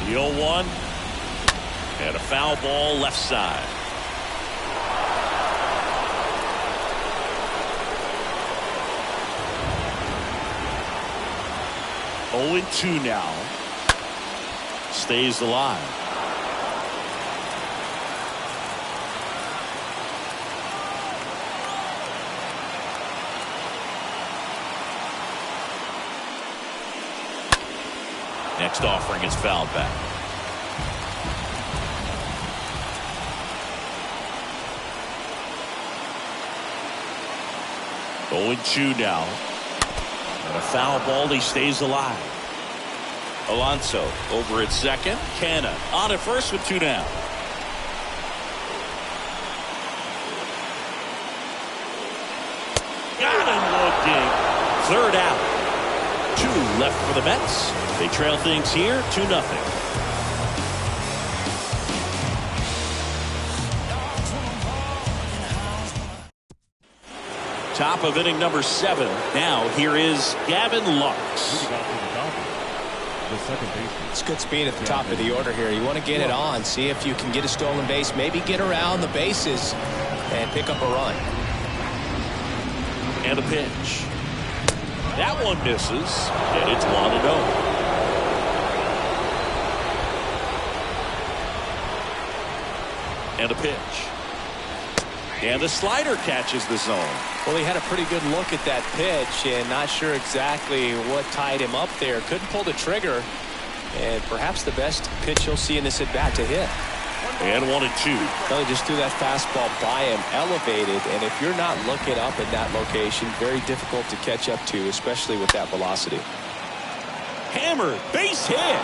The 0-1. And a foul ball left side. 0-2 now. Stays alive. Next offering is fouled back. Going 2 now. And a foul ball. He stays alive. Alonso over at second. Canna on at first with 2 down. Got him looking. Third out. 2 left for the Mets. They trail things here 2-0. Top of inning number 7. Now here is Gavin Lux. It's good speed at the top of the order here. You want to get it on, see if you can get a stolen base, maybe get around the bases and pick up a run. And a pitch. That one misses, and it's 1-0. And a pitch. And the slider catches the zone. Well, he had a pretty good look at that pitch and not sure exactly what tied him up there. Couldn't pull the trigger. And perhaps the best pitch you'll see in this at-bat to hit. And 1-2. Well, he just threw that fastball by him, elevated. And if you're not looking up in that location, very difficult to catch up to, especially with that velocity. Hammered, base hit.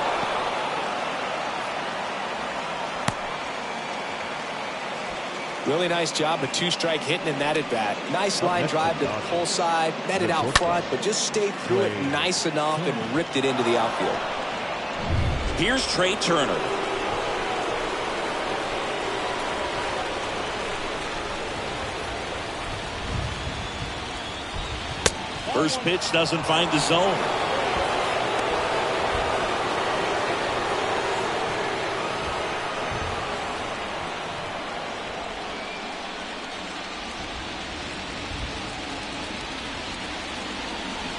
Really nice job of 2-strike hitting in that at-bat. Nice line drive to the pull side, met it out front, but just stayed through it nice enough and ripped it into the outfield. Here's Trey Turner. First pitch doesn't find the zone.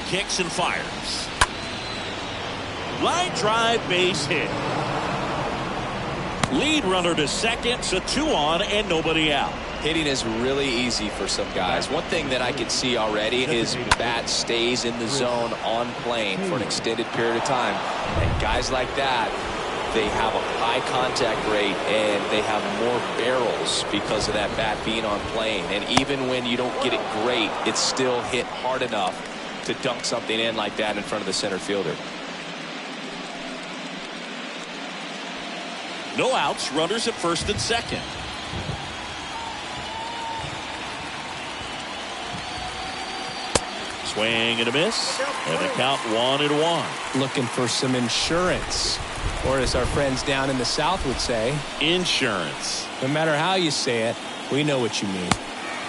Kicks and fires. Line drive, base hit. Lead runner to second, so 2 on and nobody out. Hitting is really easy for some guys. One thing that I can see already, his bat stays in the zone on plane for an extended period of time. And guys like that, they have a high contact rate and they have more barrels because of that bat being on plane. And even when you don't get it great, it's still hit hard enough to dunk something in like that in front of the center fielder. No outs, runners at first and second. Swing and a miss, and the count 1-1. Looking for some insurance, or as our friends down in the South would say, insurance. No matter how you say it, we know what you mean.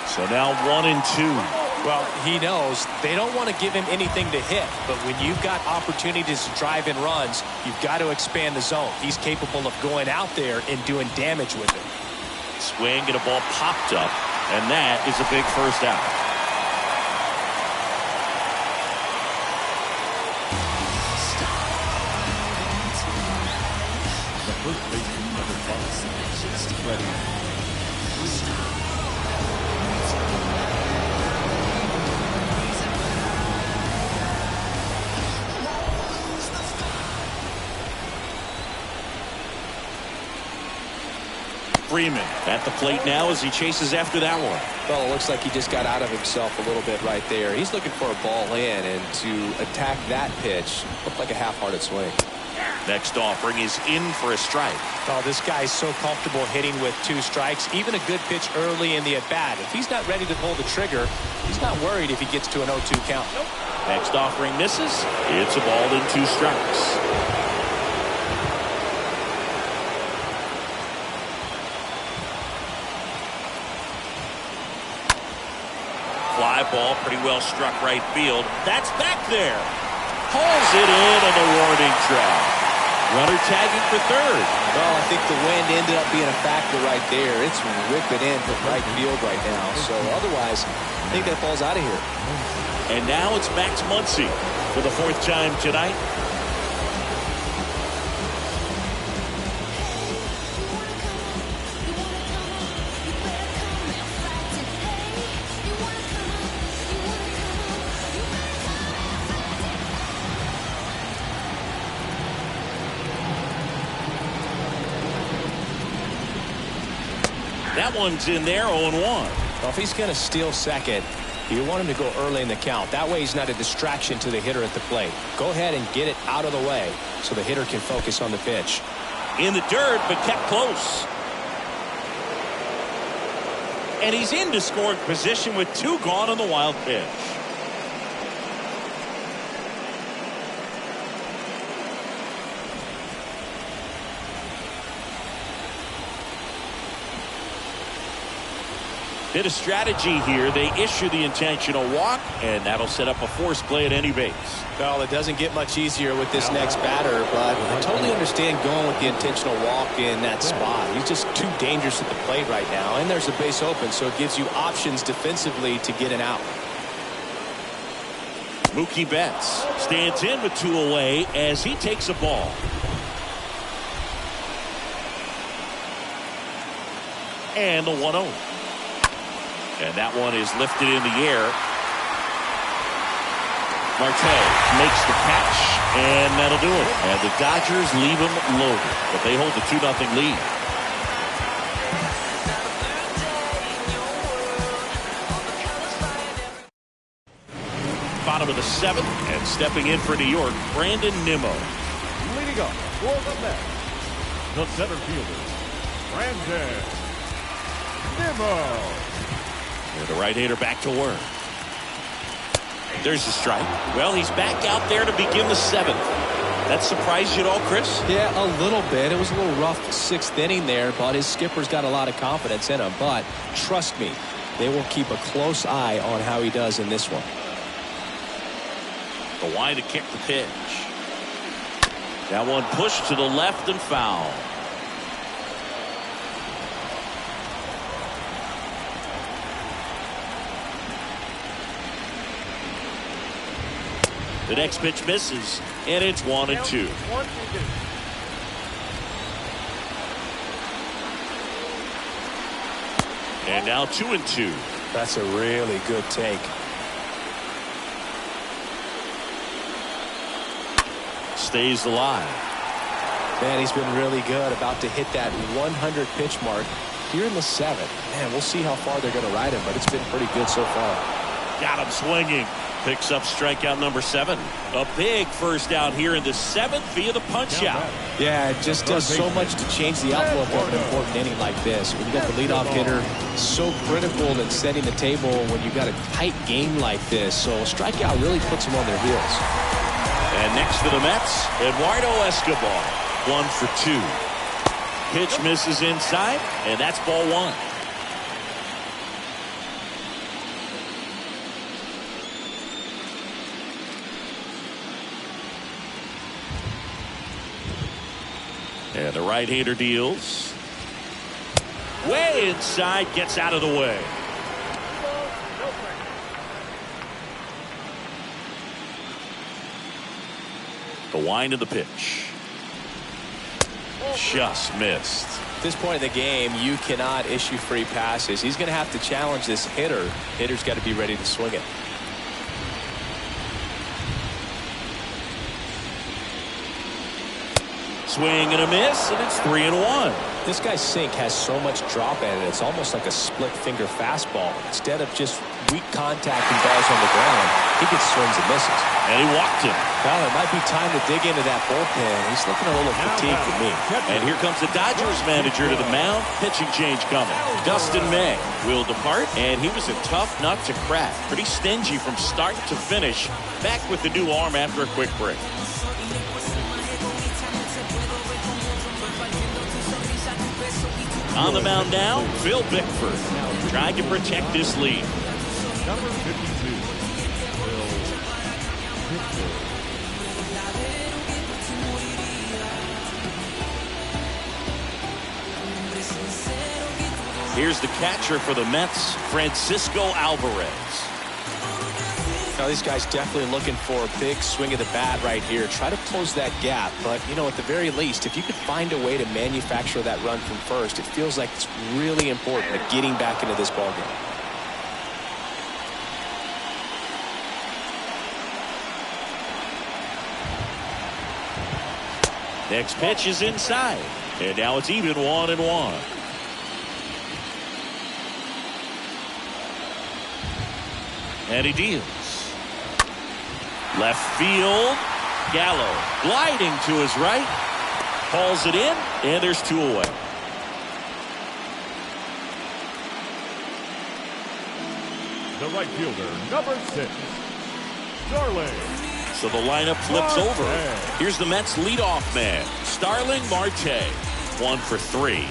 So now 1-2. Well, he knows they don't want to give him anything to hit, but when you've got opportunities to drive in runs, you've got to expand the zone. He's capable of going out there and doing damage with it. Swing and a ball popped up, and that is a big first out. The first baseman, number 5, ready. Freeman at the plate now as he chases after that one. Well, it looks like he just got out of himself a little bit right there. He's looking for a ball in, and to attack that pitch looked like a half-hearted swing. Next offering is in for a strike. Oh, this guy's so comfortable hitting with 2 strikes. Even a good pitch early in the at-bat. If he's not ready to pull the trigger, he's not worried if he gets to an 0-2 count. Next offering misses. It's a ball in 2 strikes. Fly ball pretty well struck right field. That's back there. Pulls it in on the warning track. Runner tagging for third. Well, I think the wind ended up being a factor right there. It's ripping in from right field right now. So otherwise, I think that ball's out of here. And now it's Max Muncy for the 4th time tonight. one's in there, 0-1. Well, if he's going to steal second, you want him to go early in the count. That way he's not a distraction to the hitter at the plate. Go ahead and get it out of the way so the hitter can focus on the pitch. In the dirt, but kept close. And he's into scoring position with 2 gone on the wild pitch. Bit of strategy here. They issue the intentional walk, and that'll set up a force play at any base. Well, it doesn't get much easier with this next batter, but I totally understand going with the intentional walk in that spot. He's just too dangerous at the plate right now, and there's a base open, so it gives you options defensively to get an out. Mookie Betts stands in with 2 away as he takes a ball. And the 1-0. And that one is lifted in the air. Marte makes the catch, and that'll do it. And the Dodgers leave him loaded, but they hold the 2-0 lead. Bottom of the 7th, and stepping in for New York, Brandon Nimmo. Leading up for the Mets, the center fielder, Brandon Nimmo. And the right-hander back to work. There's the strike. Well, he's back out there to begin the 7th. That surprised you at all, Chris? Yeah, a little bit. It was a little rough 6th inning there, but his skipper's got a lot of confidence in him. But trust me, they will keep a close eye on how he does in this one. The line to kick the pitch. That one pushed to the left and foul. The next pitch misses, and it's 1-2. And now 2-2. That's a really good take. Stays alive. Man, he's been really good. About to hit that 100 pitch mark here in the 7th. Man, we'll see how far they're going to ride him, but it's been pretty good so far. Got him swinging. Picks up strikeout number 7. A big first out here in the 7th via the punch out. Yeah, it just does so much to change the outlook of an important inning like this. When you got the leadoff hitter, so critical in setting the table when you got a tight game like this. So a strikeout really puts them on their heels. And next to the Mets, Eduardo Escobar, 1 for 2. Pitch misses inside, and that's ball 1. And the right-hander deals. Way inside, gets out of the way. The wind of the pitch. Just missed. At this point in the game, you cannot issue free passes. He's going to have to challenge this hitter. Hitter's got to be ready to swing it. Swing and a miss, and it's 3-1. This guy's sink has so much drop in it. It's almost like a split finger fastball. Instead of just weak contact and balls on the ground, he gets swings and misses. And he walked him. Well, it might be time to dig into that bullpen. He's looking a little fatigued to me. And here comes the Dodgers manager to the mound. Pitching change coming. Dustin May will depart, and he was a tough nut to crack. Pretty stingy from start to finish. Back with the new arm after a quick break. On the mound now, Phil Bickford, trying to protect this lead. Number 52, Phil Bickford. Here's the catcher for the Mets, Francisco Alvarez. Now, these guys definitely looking for a big swing of the bat right here. Try to close that gap. But, you know, at the very least, if you could find a way to manufacture that run from first, it feels like it's really important at getting back into this ballgame. Next pitch is inside. And now it's even 1-1. And he deals. Left field. Gallo gliding to his right. Hauls it in, and there's 2 away. The right fielder, number 6, Starling. So the lineup flips Marte. over. Here's the Mets leadoff man, Starling Marte. 1 for 3.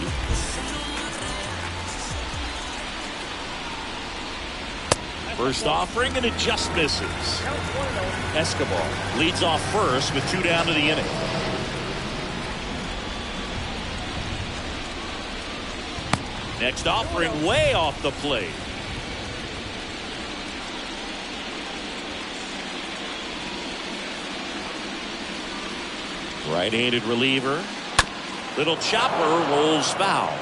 First offering, and it just misses. Escobar leads off first with 2 down to the inning. Next offering way off the plate. Right-handed reliever. Little chopper rolls foul.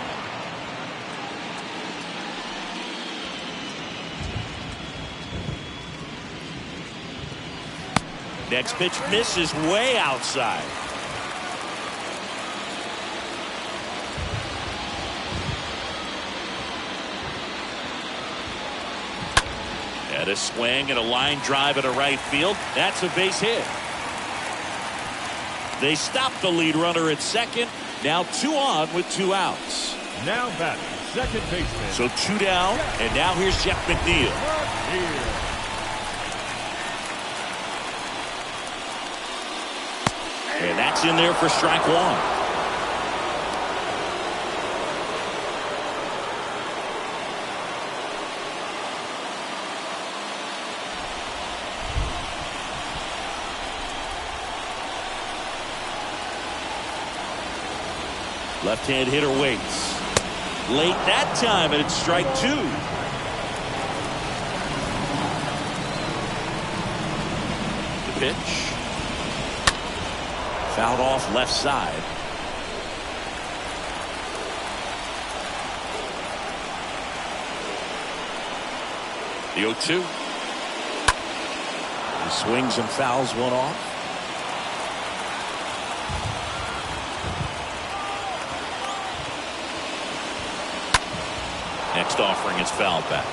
Next pitch misses way outside. And a swing and a line drive at a right field. That's a base hit. They stop the lead runner at second. Now 2 on with 2 outs. Now batting, second baseman. So 2 down, and now here's Jeff McNeil. And that's in there for strike 1. Left-hand hitter waits. Late that time, and it's strike 2. The pitch. Fouled off left side. The 0-2. He swings and fouls one off. Next offering is fouled back.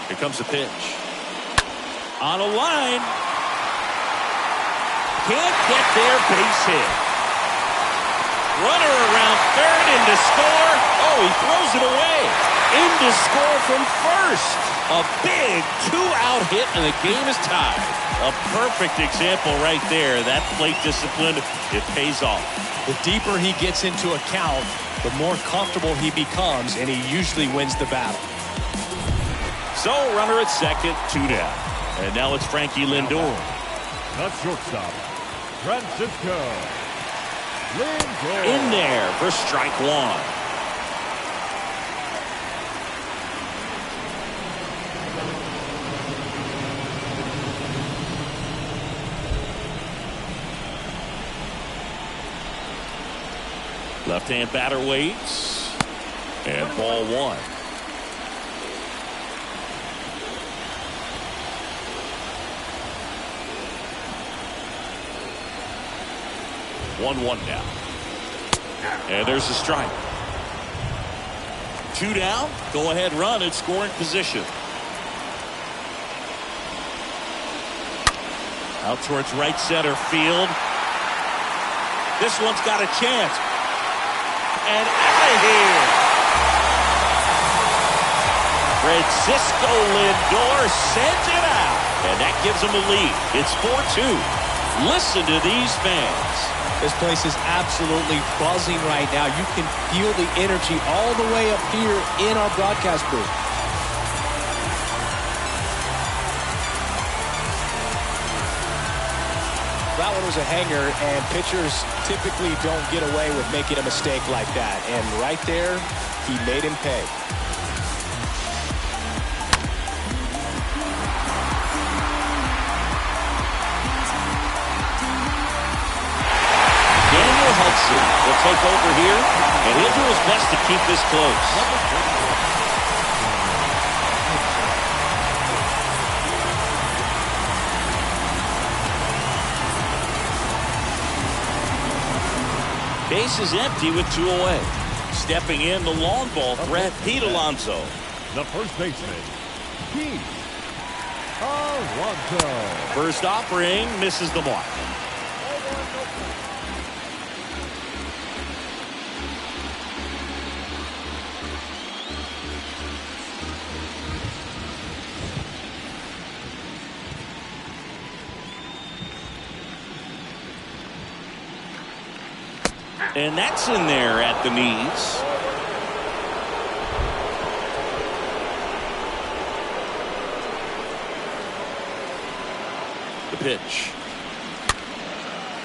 Here comes the pitch. On a line. Can't get there, base hit. Runner around third, in to score. Oh, he throws it away. In to score from first. A big 2-out hit, and the game is tied. A perfect example right there. That plate discipline, it pays off. The deeper he gets into a count, the more comfortable he becomes, and he usually wins the battle. So, runner at second, 2 down. And now it's Frankie Lindor. The shortstop, Francisco Lindor. In there for strike 1. Left-hand batter waits. And ball 1. One now. And there's a strike. 2 down. Go ahead run at scoring position. Out towards right center field. This one's got a chance. And out of here. Francisco Lindor sends it out. And that gives him a lead. It's 4-2. Listen to these fans. This place is absolutely buzzing right now. You can feel the energy all the way up here in our broadcast booth. That one was a hanger, and pitchers typically don't get away with making a mistake like that. And right there, he made him pay. Will take over here, and he'll do his best to keep this close. Base is empty with 2 away. Stepping in the long ball threat, Pete Alonso. The first baseman, Pete Alonso. First offering misses the mark. And that's in there at the knees. The pitch.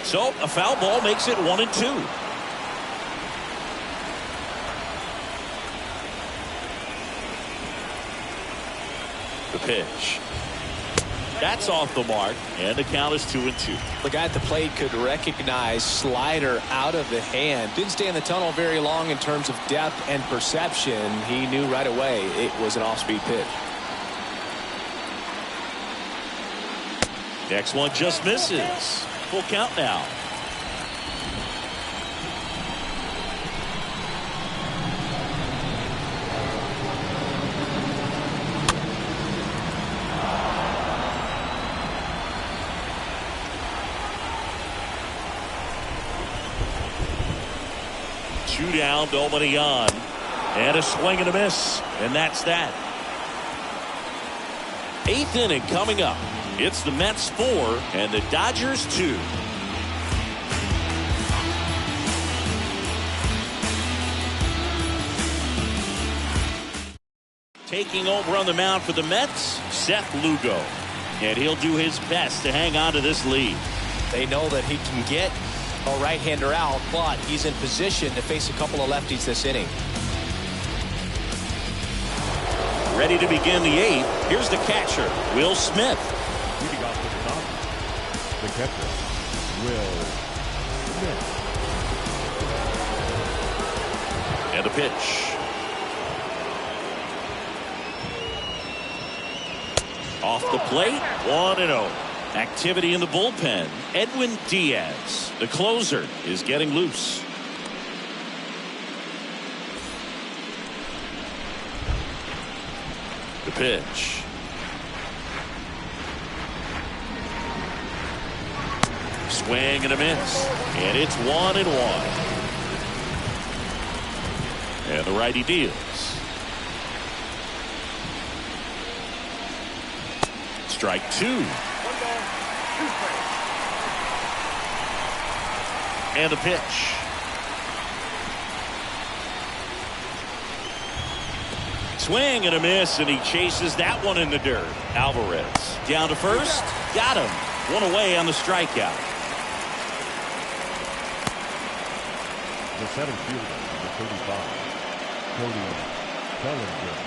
So a foul ball makes it 1-2. The pitch. That's off the mark, and the count is 2-2. The guy at the plate could recognize slider out of the hand. Didn't stay in the tunnel very long in terms of depth and perception. He knew right away it was an off-speed pitch. Next one just misses. Full count now. Two down, nobody on. And a swing and a miss. And that's that. 8th inning coming up. It's the Mets 4 and the Dodgers 2. Taking over on the mound for the Mets, Seth Lugo. And he'll do his best to hang on to this lead. They know that he can get a right-hander out, but he's in position to face a couple of lefties this inning. Ready to begin the 8th. Here's the catcher, Will Smith. Leading off the top, the catcher, Will Smith. And a pitch. Off the plate, 1-0. Activity in the bullpen. Edwin Diaz, the closer, is getting loose. The pitch. Swing and a miss. And it's 1-1. And the righty deals. Strike 2. And the pitch. Swing and a miss, and he chases that one in the dirt. Alvarez down to first. Got him. 1 away on the strikeout. The center fielder, number 35, Cody Bellinger.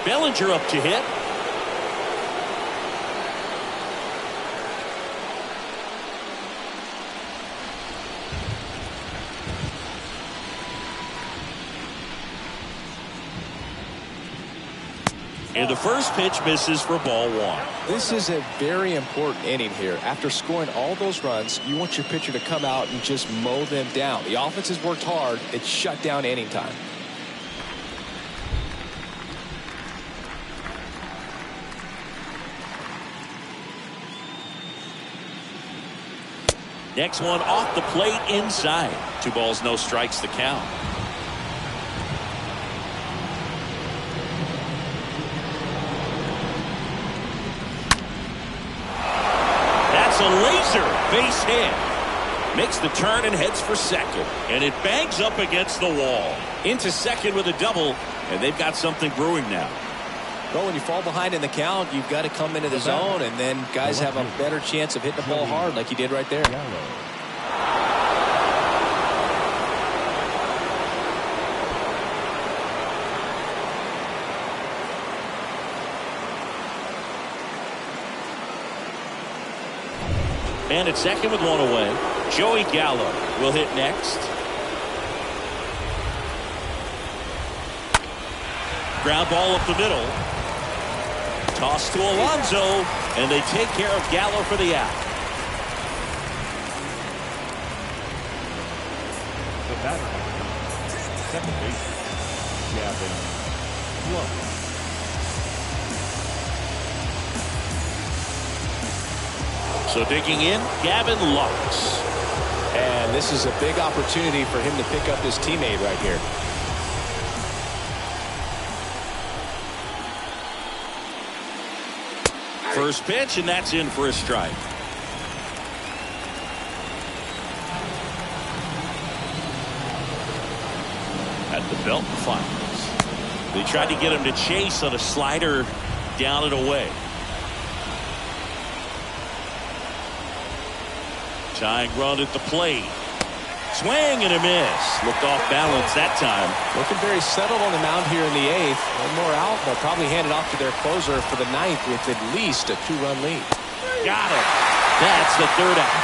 Bellinger up to hit. And the first pitch misses for ball 1. This is a very important inning here. After scoring all those runs, you want your pitcher to come out and just mow them down. The offense has worked hard. It's shut down inning time. Next one off the plate inside. 2 balls, no strikes, the count. That's a laser base hit. Makes the turn and heads for second. And it bangs up against the wall. Into second with a double. And they've got something brewing now. Well, when you fall behind in the count, you've got to come into the zone, and then guys have a better chance of hitting the ball hard like he did right there. And at second with 1 away, Joey Gallo will hit next. Ground ball up the middle. Toss to Alonso, and they take care of Gallo for the out. batter, second baseman, Gavin Lux. So digging in, Gavin Lux. And this is a big opportunity for him to pick up his teammate right here. First pitch, and that's in for a strike. At the belt and fires. They tried to get him to chase on a slider down and away. Tying run at the plate. Swing and a miss. Looked off balance that time. Looking very settled on the mound here in the 8th. One more out. They'll probably hand it off to their closer for the 9th with at least a 2-run lead. Got it. That's the third out.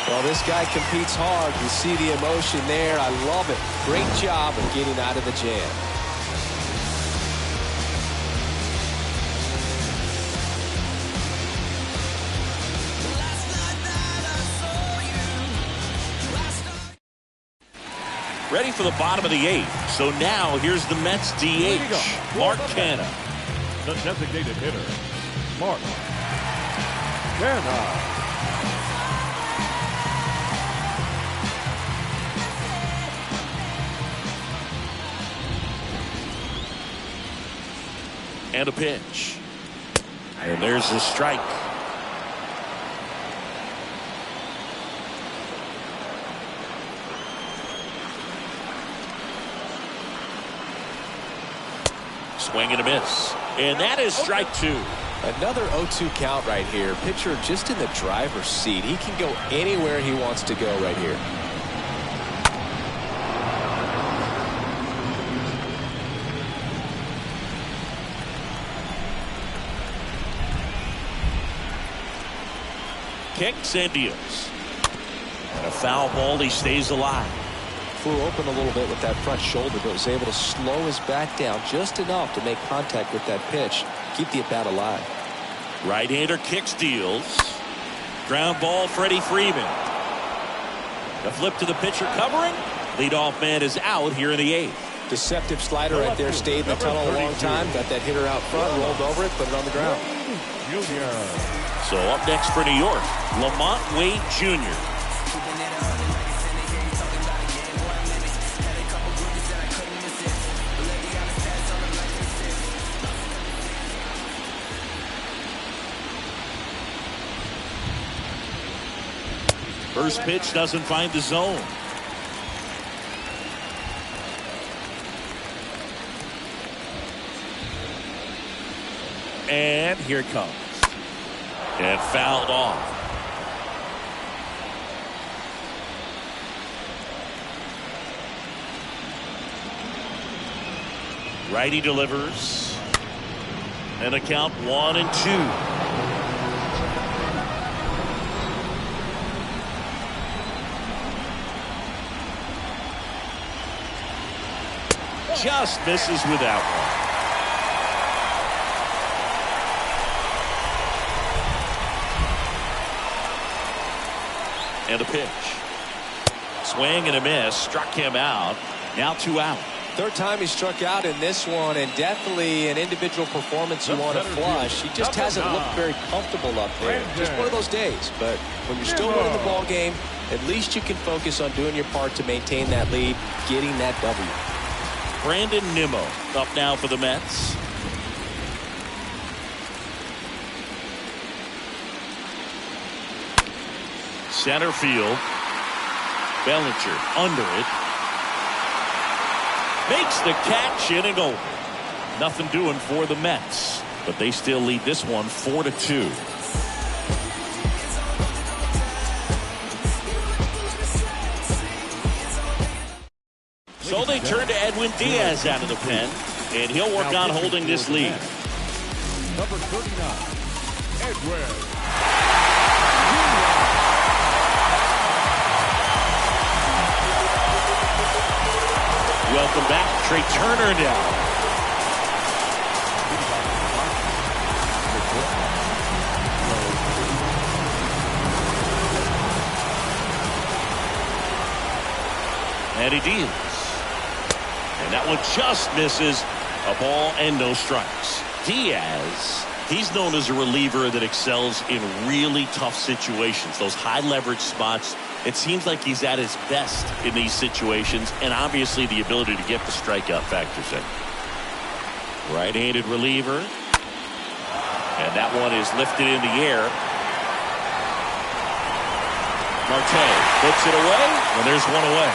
Well, this guy competes hard. You see the emotion there. I love it. Great job of getting out of the jam. Ready for the bottom of the 8th. So now here's the Mets DH, Mark Canha. The designated hitter, Mark Canha. And a pitch. And there's the strike. Swing and a miss. And that is strike 2. Another 0-2 count right here. Pitcher just in the driver's seat. He can go anywhere he wants to go right here. Kicks and deals. And a foul ball. He stays alive. Flew open a little bit with that front shoulder, but was able to slow his bat down just enough to make contact with that pitch. Keep the at-bat alive. Right-hander kicks, deals. Ground ball, Freddie Freeman. The flip to the pitcher covering. Leadoff man is out here in the 8th. Deceptive slider right there. Stayed in the tunnel a long time. Got that hitter out front, rolled over it, put it on the ground. So up next for New York, Lamont Wade Jr. First pitch doesn't find the zone. And here it comes. And fouled off. Righty delivers. And a count 1-2. Just misses with that one. And a pitch. Swing and a miss. Struck him out. Now 2 out. Third time he struck out in this one, and definitely an individual performance you want to flush. He just hasn't looked very comfortable up there. Just one of those days. But when you're still winning the ball game, at least you can focus on doing your part to maintain that lead, getting that W. Brandon Nimmo up now for the Mets. Center field. Bellinger under it. Makes the catch, in and over. Nothing doing for the Mets, but they still lead this one 4-2. So they turn to Edwin Diaz out of the pen, and he'll work on holding this lead. Number 39, Edwin. Welcome back, Trey Turner now. And he deals. And that one just misses. A ball and no strikes. Diaz, he's known as a reliever that excels in really tough situations. Those high leverage spots. It seems like he's at his best in these situations. And obviously the ability to get the strikeout factors in. Right-handed reliever. And that one is lifted in the air. Marte puts it away, and there's one away.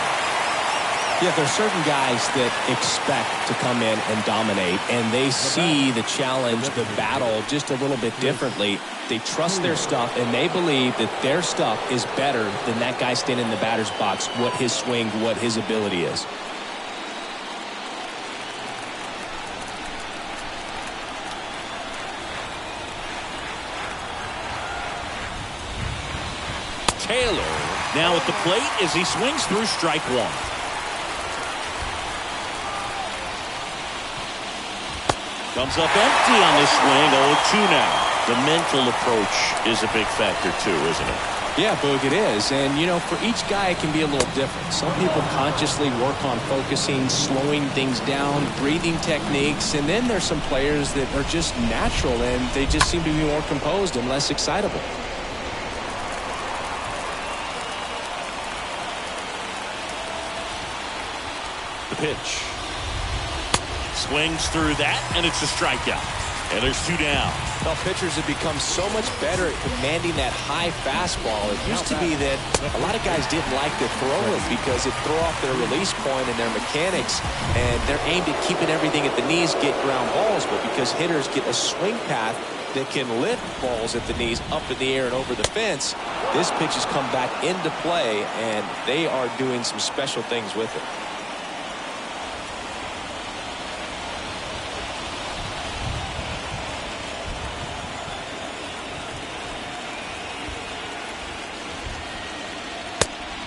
Yeah, there's certain guys that expect to come in and dominate, and they see the challenge, the battle, just a little bit differently. They trust their stuff, and they believe that their stuff is better than that guy standing in the batter's box, what his swing, what his ability is. Taylor now at the plate as he swings through strike one. Comes up empty on this swing. 0-2 now. The mental approach is a big factor too, isn't it? Yeah, Boog, it is. And, you know, for each guy, it can be a little different. Some people consciously work on focusing, slowing things down, breathing techniques. And then there's some players that are just natural and they just seem to be more composed and less excitable. The pitch. Swings through that, and it's a strikeout. And there's two down. Well, pitchers have become so much better at commanding that high fastball. It used to be that a lot of guys didn't like to throw it because it threw off their release point and their mechanics, and they're aimed at keeping everything at the knees, get ground balls. But because hitters get a swing path that can lift balls at the knees up in the air and over the fence, this pitch has come back into play, and they are doing some special things with it.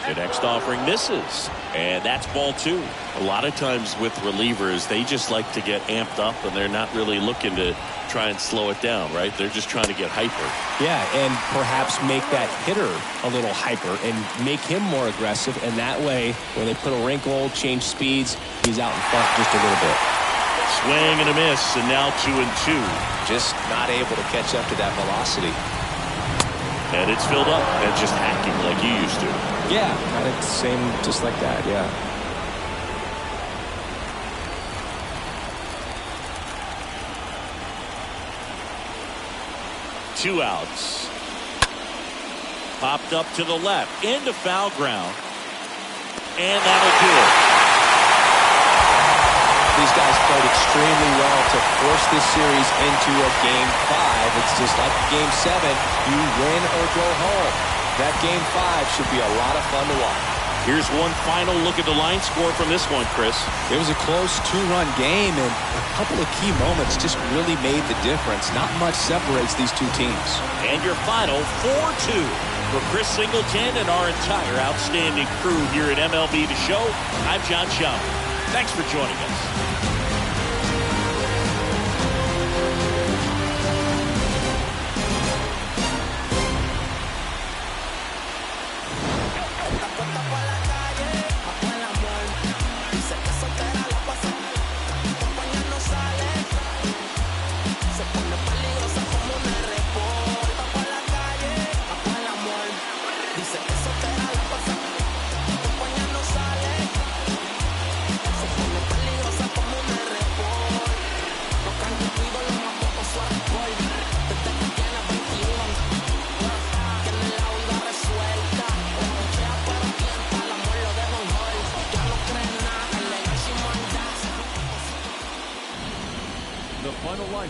The next offering misses, and that's ball two. A lot of times with relievers, they just like to get amped up, and they're not really looking to try and slow it down, right? They're just trying to get hyper. Yeah, and perhaps make that hitter a little hyper and make him more aggressive, and that way, when they put a wrinkle, change speeds, he's out in front just a little bit. Swing and a miss, and now 2-2. Just not able to catch up to that velocity. And it's filled up and just hacking like you used to. Yeah, kind of the same, just like that, yeah. Two outs. Popped up to the left, into foul ground. And that'll do it. These guys played extremely well to force this series into a Game 5. It's just like Game 7. You win or go home. That Game 5 should be a lot of fun to watch. Here's one final look at the line score from this one, Chris. It was a close two-run game, and a couple of key moments just really made the difference. Not much separates these two teams. And your final 4-2 for Chris Singleton and our entire outstanding crew here at MLB The Show. I'm John Schaum. Thanks for joining us. Se pone